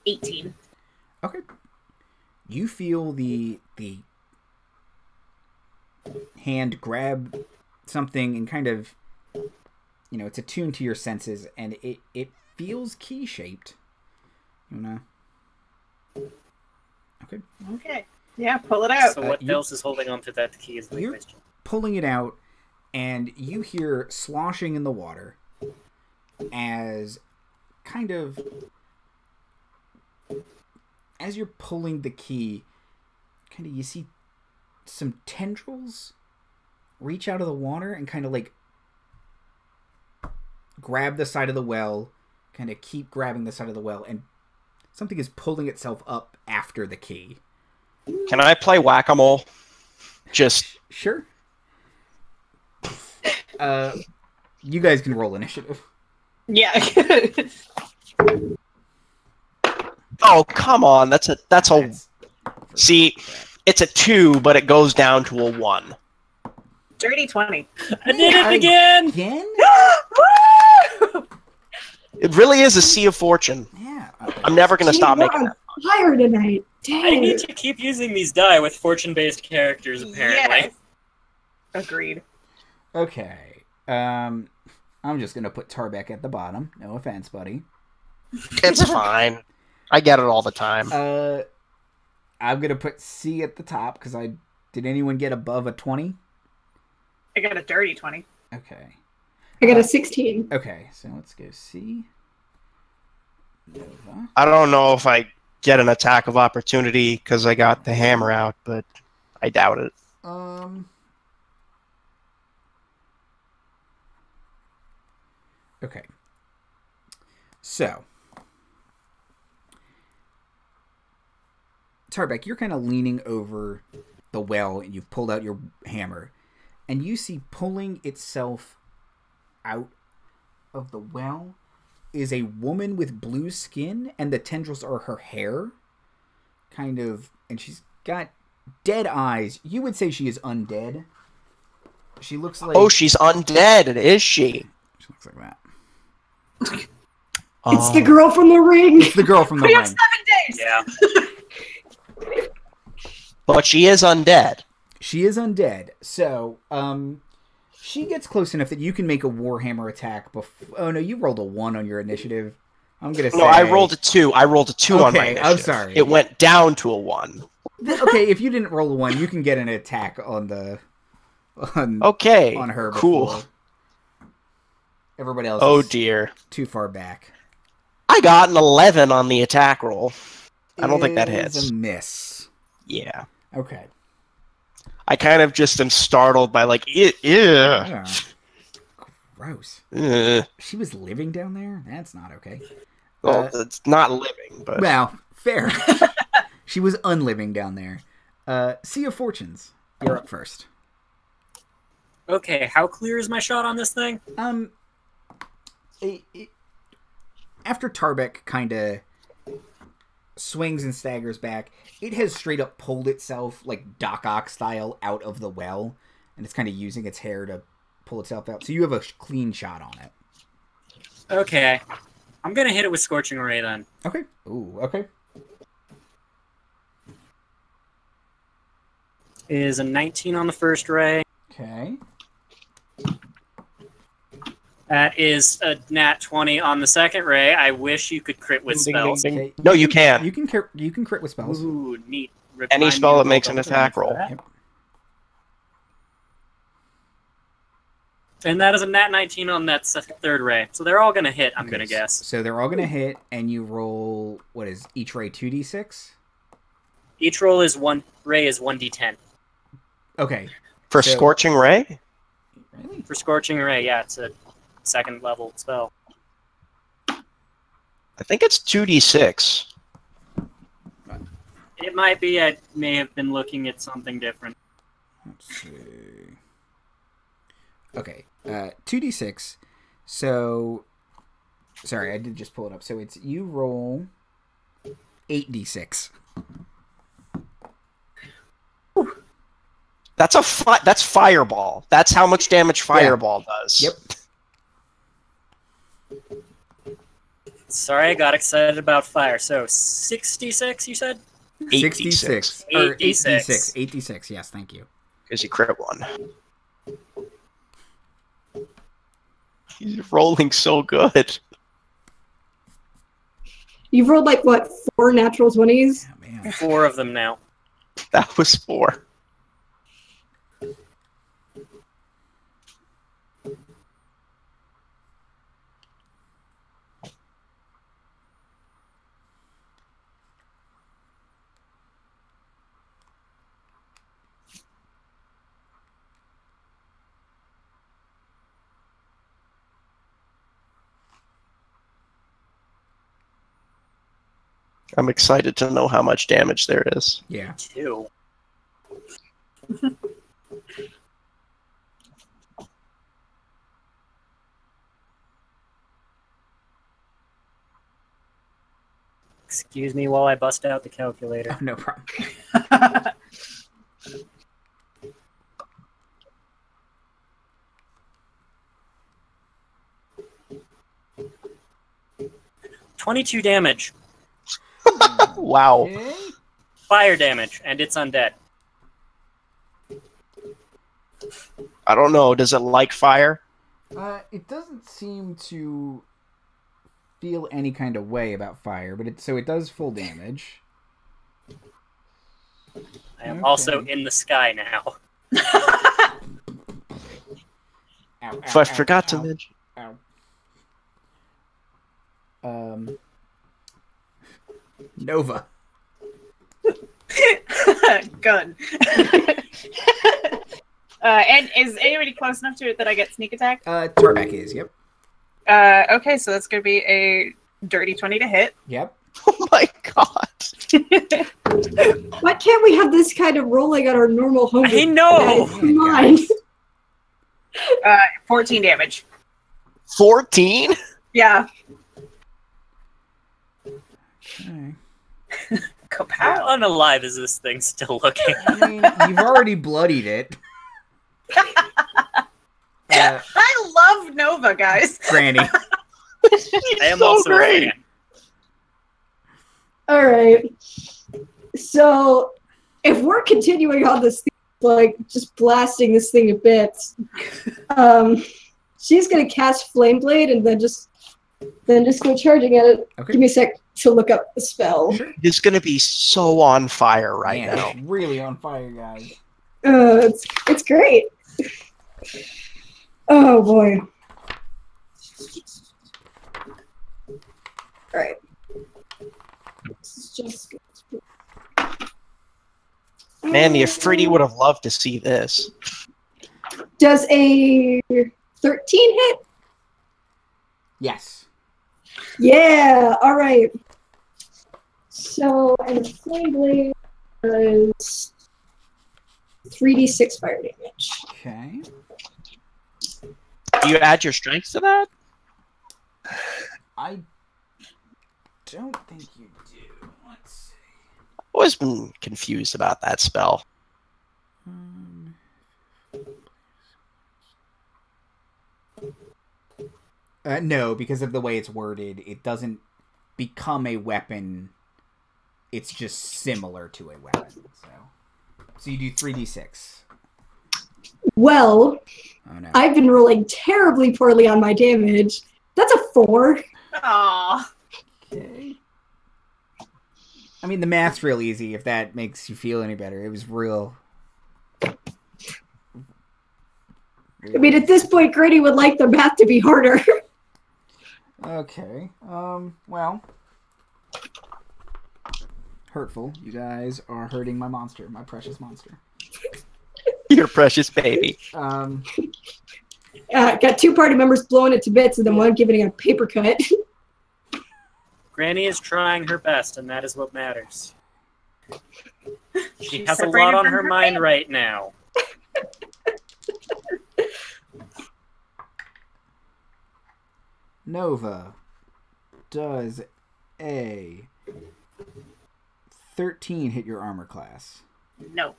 18. Okay. You feel the hand grab something and kind of, you know, it's attuned to your senses, and it feels key shaped. You know. Okay. Okay. Yeah, pull it out. So what you- else is holding on to that key is my You're question. pulling it out, and you hear sloshing in the water as kind of as you're pulling the key, kind of you see some tendrils reach out of the water and kind of like grab the side of the well, kind of keep grabbing the side of the well, and something is pulling itself up after the key. Can I play whack-a-mole? Just Sure. You guys can roll initiative. Yeah. oh come on, that's a see, it's a 2, but it goes down to a 1. Dirty 20. I did it again! Again? It really is a sea of fortune. Yeah. I'm never gonna stop making that. Fire tonight. Dang. I need to keep using these die with fortune-based characters, apparently. Yes. Agreed. Okay. I'm just gonna put Tarbeck at the bottom. No offense, buddy. It's fine. I get it all the time. I'm gonna put C at the top because did anyone get above a 20? I got a dirty 20. Okay. I got a 16. Okay, so let's go C. Nova. I don't know if I get an attack of opportunity because I got the hammer out, but I doubt it. Okay. So, Tarbeck, you're kind of leaning over the well, and you've pulled out your hammer, and you see pulling itself out of the well is a woman with blue skin, and the tendrils are her hair, kind of, and she's got dead eyes. You would say she is undead. She looks like... Oh, she's undead, is she? She looks like that. It's the girl from the ring. It's the girl from the We ring. have 7 days! Yeah. But she is undead. She is undead. So, she gets close enough that you can make a Warhammer attack before... Oh, no, you rolled a 1 on your initiative. I'm going to say... No, I rolled a 2. I rolled a 2 on my Okay, initiative. I'm sorry. It went down to a 1. Okay, if you didn't roll a 1, you can get an attack on the... Okay, on her cool. before everybody else Oh, is dear. too far back. I got an 11 on the attack roll. I don't think that Is hits. a miss. Yeah. Okay. I kind of just am startled by, like, ew. Yeah. Gross. Ugh. She was living down there? That's not okay. Well, it's not living, but... Well, fair. She was unliving down there. Sea of Fortunes. You're up first. Okay, how clear is my shot on this thing? After Tarbeck kind of swings and staggers back, it has straight up pulled itself, like Doc Ock style, out of the well, and it's kind of using its hair to pull itself out. So you have a clean shot on it. Okay. I'm gonna hit it with Scorching Ray then. Okay. Ooh, okay. Is a 19 on the first ray. Okay. That is a nat 20 on the second ray. I wish you could crit with Ding, ding, spells. ding, ding. Okay. No, you can't. You can crit with spells. Ooh, neat. Any Remind spell me that to makes roll an double attack for roll. that. Yep. And that is a nat 19 on that third ray. So they're all going to hit, I'm going to guess. So they're all going to hit, and you roll, what is each ray, 2d6? Each roll is ray is 1d10. Okay. For So- Scorching Ray? Really? For Scorching Ray, yeah, it's a second level spell. I think it's 2d6. It might be. I may have been looking at something different. Let's see. Okay. 2d6. So, sorry, I did just pull it up. So it's, you roll 8d6. That's that's Fireball. That's how much damage Fireball does. Yep. Sorry, I got excited about fire. So 66, you said? 66. Or 8d6. 8d6. 8d6, yes, thank you. Because you crit one. He's rolling so good. You've rolled like what, 4 natural 20s? Oh, man. 4 of them now. That was 4. I'm excited to know how much damage there is. Yeah. 2. Excuse me while I bust out the calculator. Oh, no problem. 22 damage. Wow. Okay. Fire damage, and it's undead. I don't know. Does it like fire? It doesn't seem to feel any kind of way about fire, but it does full damage. I am also in the sky now. Ow, If I forgot to mention. Nova. Gun. And is anybody close enough to it that I get sneak attack? Tarbeck is, yep. Okay, so that's going to be a dirty 20 to hit. Yep. Oh my god. Why can't we have this kind of rolling on our normal home? I know! Come on. 14 damage. 14? Yeah. Okay. How unalive is this thing still looking? I mean, you've already bloodied it. I love Nova, guys. Granny. I am so also great. a fan. All right. So, if we're continuing on this thing, like just blasting this thing to bits, she's gonna cast Flame Blade and then just go charging at it. Okay. Give me a sec to look up the spell. Sure. It's going to be so on fire right Man, now. it's really on fire, guys. It's great. Oh boy. All right. This is just Man, the Afridi would have loved to see this. Does a 13 hit? Yes. Yeah. All right. So, and the Flame Blade does 3d6 fire damage. Okay. Do you add your strength to that? I don't think you do. Let's see. I've always been confused about that spell. No, because of the way it's worded, it doesn't become a weapon. It's just similar to a weapon. So you do 3d6. Well, Oh no. I've been rolling terribly poorly on my damage. That's a 4. Aw. Okay. I mean, the math's real easy, if that makes you feel any better. It was real. I mean, at this point, Grady would like the math to be harder. Okay. Well. Hurtful. You guys are hurting my monster, my precious monster. Your precious baby. Got 2 party members blowing it to bits and then one giving it a paper cut. Granny is trying her best, and that is what matters. She She's has a separated lot on from her her mind family. right now. Nova does a 13 hit your armor class. No.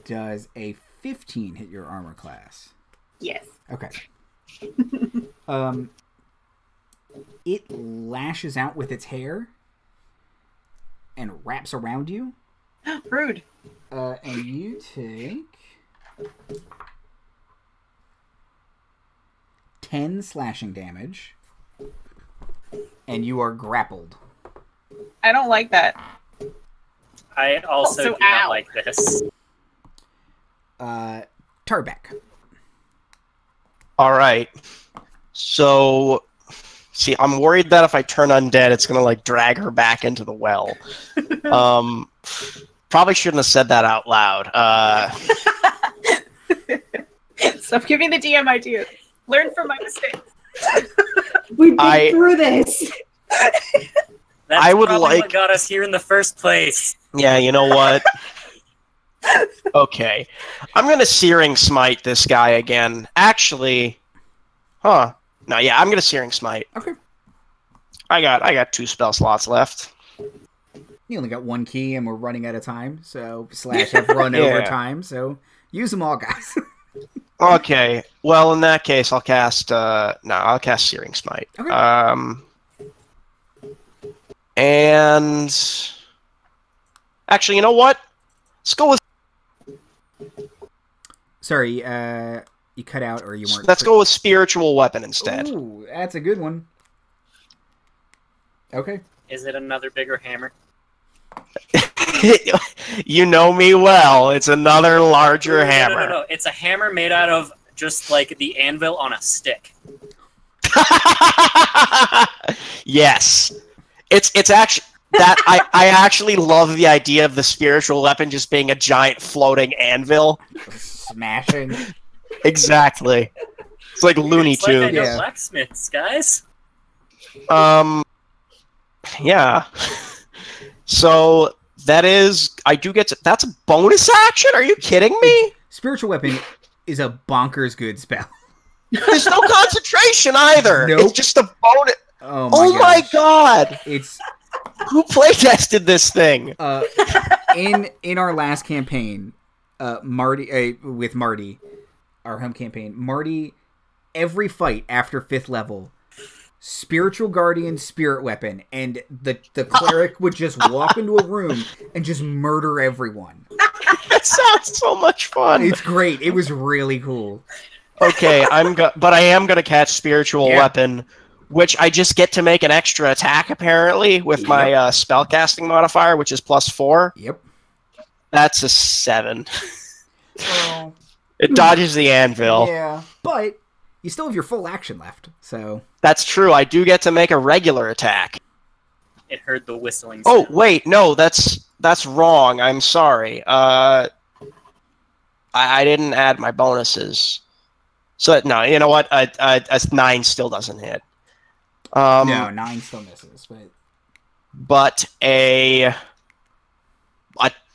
Does a 15 hit your armor class? Yes. Okay. It lashes out with its hair and wraps around you. Rude. And you take 10 slashing damage. And you are grappled. I don't like that. I also Also, do not ow. like this. Tarbeck. All right. So, see, I'm worried that if I turn undead, it's gonna like drag her back into the well. Probably shouldn't have said that out loud. Stop giving the DM ideas. Learn from my mistakes. We've been through this. That's I would probably like- what got us here in the first place. Yeah, you know what? Okay. I'm gonna Searing Smite this guy again. Actually, no, yeah, I'm gonna Searing Smite. Okay. I got 2 spell slots left. You only got 1 key, and we're running out of time. So / have run over time. So use them all, guys. Okay. Well, in that case, I'll cast. I'll cast Searing Smite. Okay. And actually, you know what? Let's go with. Sorry, you cut out, or you weren't. Let's go with Spiritual Weapon instead. Ooh, that's a good one. Okay. Is it another bigger hammer? You know me well. It's another larger hammer. No. It's a hammer made out of just like the anvil on a stick. Yes. It's actually that I actually love the idea of the spiritual weapon just being a giant floating anvil. Smashing. Exactly. It's like Looney It's like I Tunes. know blacksmiths, guys. Yeah. So that is I do get to that's a bonus action? Are you kidding me? Spiritual weapon is a bonkers good spell. There's no concentration either. Nope. It's just a bonus. Oh my god. It's Who playtested this thing? in our last campaign, Marty with Marty, our home campaign, Marty, every fight after 5th level, spiritual guardian, spirit weapon, and the cleric would just walk into a room and just murder everyone. That sounds so much fun. It's great. It was really cool. Okay, but I am gonna catch spiritual weapon, which I just get to make an extra attack apparently with my spellcasting modifier, which is +4. Yep. That's a 7. Well, It dodges the anvil. yeah, but you still have your full action left, so That's true. I do get to make a regular attack. It heard the whistling Oh sound. wait, no, that's wrong. I'm sorry. I didn't add my bonuses. So no, you know what? A 9 still doesn't hit. no, 9 still misses, But a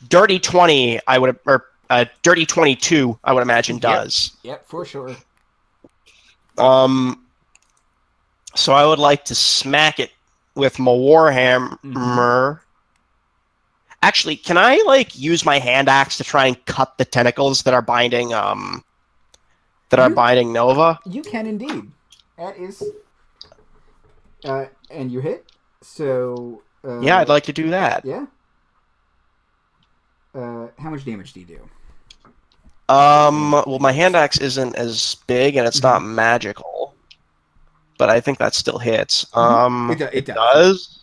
dirty 20, or a dirty 22, I would imagine does. Yep, for sure. So I would like to smack it with my warhammer. Actually, can I use my hand axe to try and cut the tentacles that are binding binding Nova? You can indeed. That is, and you hit. So Yeah, I'd like to do that. Yeah. How much damage do you do? Well, my hand axe isn't as big and it's not magical, but I think that still hits. It does. Does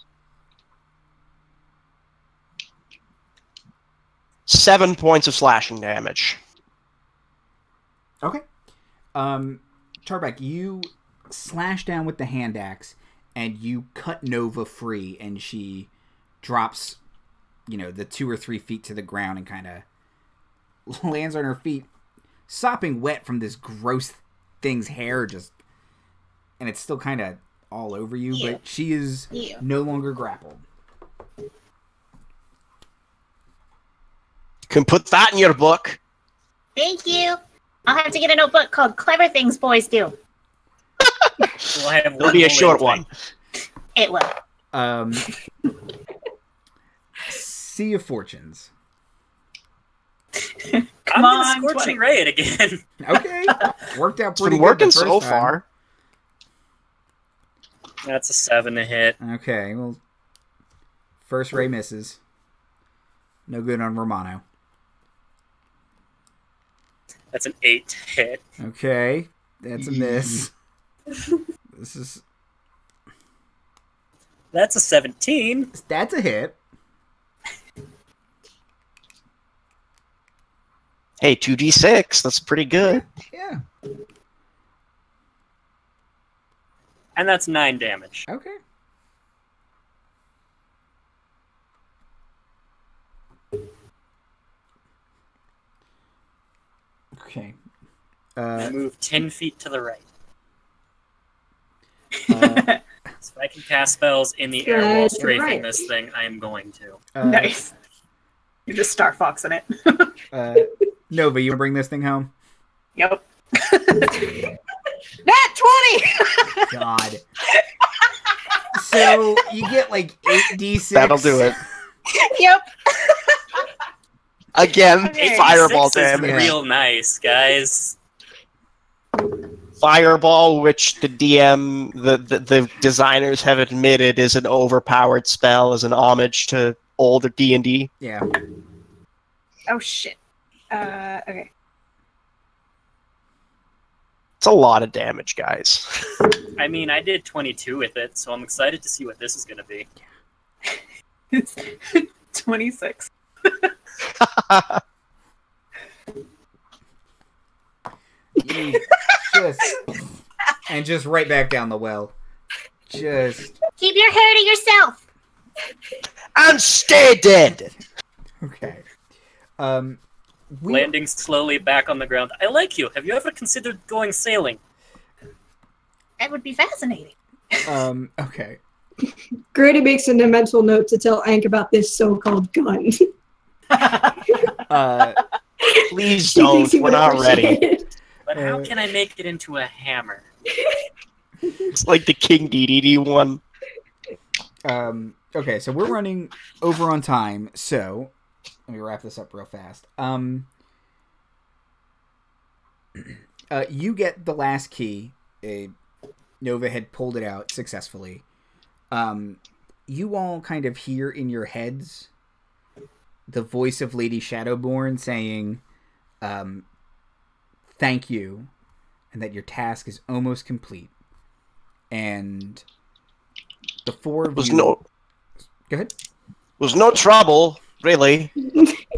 7 points of slashing damage. Okay. Tarbeck, you slash down with the hand axe and you cut Nova free, and she drops, the 2 or 3 feet to the ground and kind of lands on her feet, sopping wet from this gross thing's hair, and it's still kind of all over you, but she is no longer grappled. You can put that in your book. Thank you. I'll have to get a notebook called Clever Things Boys Do. We'll have It'll be a short one. It will. Sea of Fortunes. I'm on, gonna Scorching 20. Ray it again. Okay. Worked out It's pretty been good working the first so time. far. That's a 7 to hit. Okay, well, first ray misses. No good on Romano. That's an 8 to hit. Okay, that's a miss. This is That's a 17. that's a hit. Hey, 2d6. That's pretty good. Yeah. And that's 9 damage. Okay. Okay. I move 10 feet to the right. If I can cast spells in the air while That's strafing right. this thing, I am going to. Nice. You're just Star Foxing it. Nova, you want to bring this thing home? Yep. Nat 20! God. So you get like 8d6. That'll do it. Yep. Again, Okay. fireball 6 is damage. real nice, guys. Fireball, which the DM, the designers have admitted is an overpowered spell, as an homage to older D&D. Yeah. Oh, shit. Okay. It's a lot of damage, guys. I mean, I did 22 with it, so I'm excited to see what this is going to be. It's 26. You just right back down the well. Just Keep your hair to yourself. And stay dead! okay. Landing slowly back on the ground. I like you. Have you ever considered going sailing? That would be fascinating. Okay. Grady makes a mental note to tell Ank about this so-called gun. Please She thinks don't. he We're would not ready. appreciate it. But how can I make it into a hammer? It's like the King DDD one. Okay, so we're running over on time, so let me wrap this up real fast. You get the last key. Nova had pulled it out successfully. You all kind of hear in your heads the voice of Lady Shadowborn saying, thank you, and that your task is almost complete. And the four of you... Go ahead. Was no trouble, really.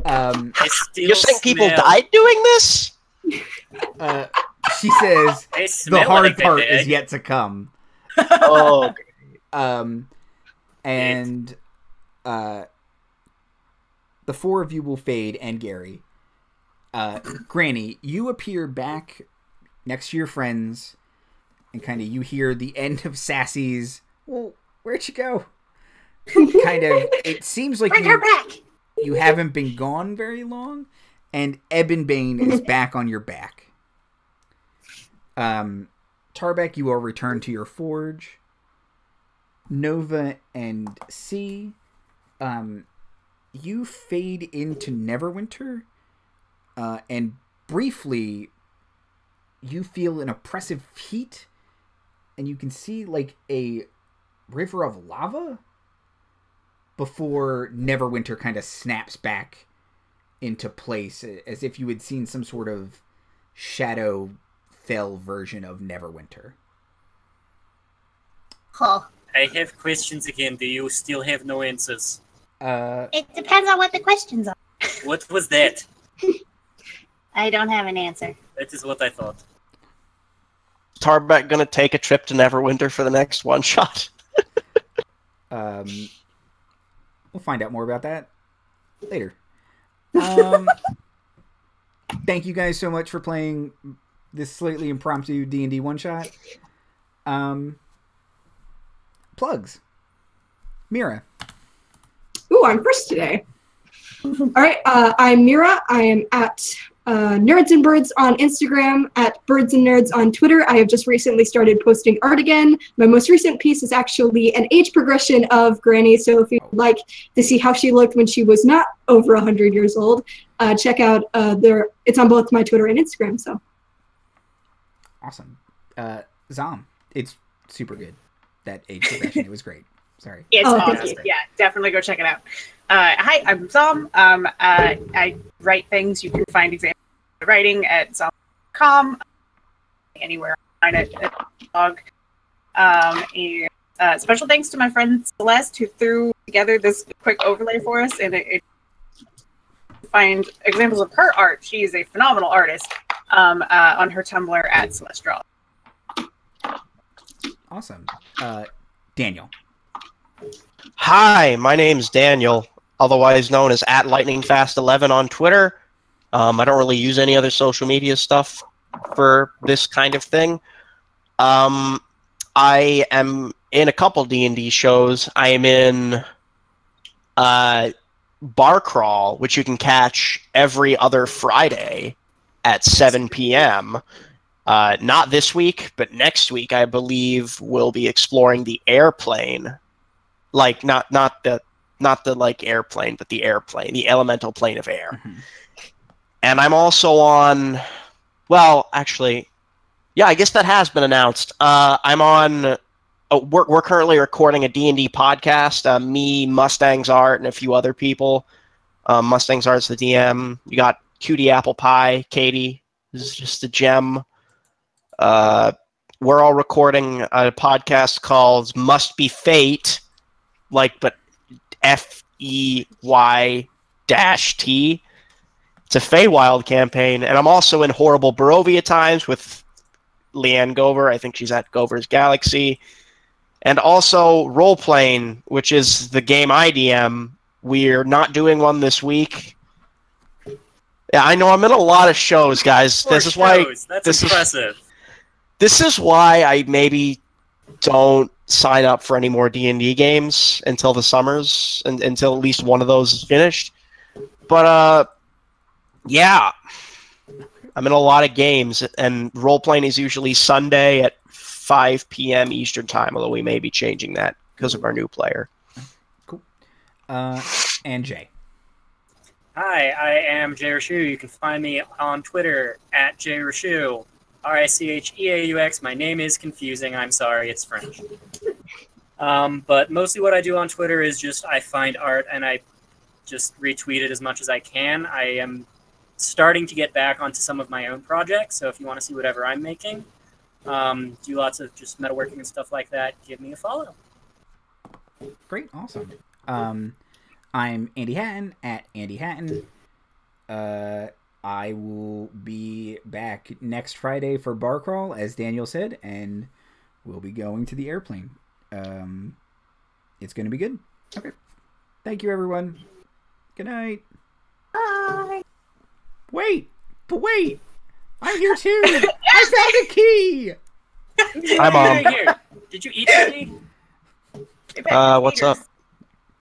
I still You're saying people smell- died doing this? She says, I the smell hard like part an is egg. yet to come. Oh, And the four of you will fade, and Gary. Granny, you appear back next to your friends, and kind of you hear the end of Sassy's, well, where'd you go? Kind of, it seems like Bring her back. you haven't been gone very long, and Ebonbane is back on your back. Tarbeck, you will return to your forge. Nova and C, you fade into Neverwinter, and briefly you feel an oppressive heat, and you can see like a river of lava before Neverwinter kind of snaps back into place, as if you had seen some sort of shadow fell version of Neverwinter. Huh. I have questions again. Do you still have no answers? It depends on what the questions are. What was that? I don't have an answer. That is what I thought. Tarbeck gonna take a trip to Neverwinter for the next one shot? We'll find out more about that later. Thank you guys so much for playing this slightly impromptu D&D one-shot. Plugs. Mira. Ooh, I'm first today. All right, I'm Mira. I am at Nerds and Birds on Instagram, at Birds and Nerds on Twitter. I have just recently started posting art again. My most recent piece is actually an age progression of Granny, so if you'd like to see how she looked when she was not over 100 years old, check out it's on both my Twitter and Instagram. So Awesome. Zom. It's super good. That age progression. It was great. Sorry. It's Oh, thank awesome. you. Yeah, definitely go check it out. Hi, I'm Zom. I write things. You can find examples of writing at zom.com, anywhere online at the blog. And special thanks to my friend Celeste, who threw together this quick overlay for us. And it find examples of her art. She is a phenomenal artist on her Tumblr at Celeste Draw. Awesome. Daniel. Hi, my name's Daniel, otherwise known as @LightningFast11 on Twitter. I don't really use any other social media stuff for this kind of thing. I am in a couple D&D shows. I am in Bar Crawl, which you can catch every other Friday at 7 p.m. Not this week, but next week, I believe we'll be exploring the airplane. Like, not the like airplane, but the airplane, the elemental plane of air. Mm-hmm. And I'm also on, well, actually, yeah, I guess that has been announced. I'm on, we're currently recording a D&D podcast, me, Mustang's Art, and a few other people. Mustang's Art's the DM. You got Cutie Apple Pie, Katie, this is just a gem. We're all recording a podcast called Must Be Fate, but FEY-T. It's a Feywild campaign, and I'm also in Horrible Barovia Times with Leanne Gover. I think she's at Gover's Galaxy. And also Role-Playing, which is the game I DM. We're not doing one this week. Yeah, I know I'm in a lot of shows, guys. This is why. That's impressive. This is why I maybe don't sign up for any more D&D games until the summers, and until at least one of those is finished. But yeah, I'm in a lot of games, and role-playing is usually Sunday at 5 p.m. Eastern Time, although we may be changing that because of our new player. Cool. And Jay. Hi, I am Jay Rashu. You can find me on Twitter at Jay Rashu. Richeaux. My name is confusing. I'm sorry, it's French. But mostly what I do on Twitter is just I find art and I just retweet it as much as I can. I am starting to get back onto some of my own projects, so if you want to see whatever I'm making, do lots of just metalworking and stuff like that, give me a follow. Great, awesome. I'm Andy Hatton at Andy Hatton. I will be back next Friday for Bar Crawl, as Daniel said, and we'll be going to the airplane. It's going to be good. Okay. Thank you, everyone. Good night. Bye. Wait! I'm here too! I found a key! Hi, Mom. Here. Did you eat any? What's up?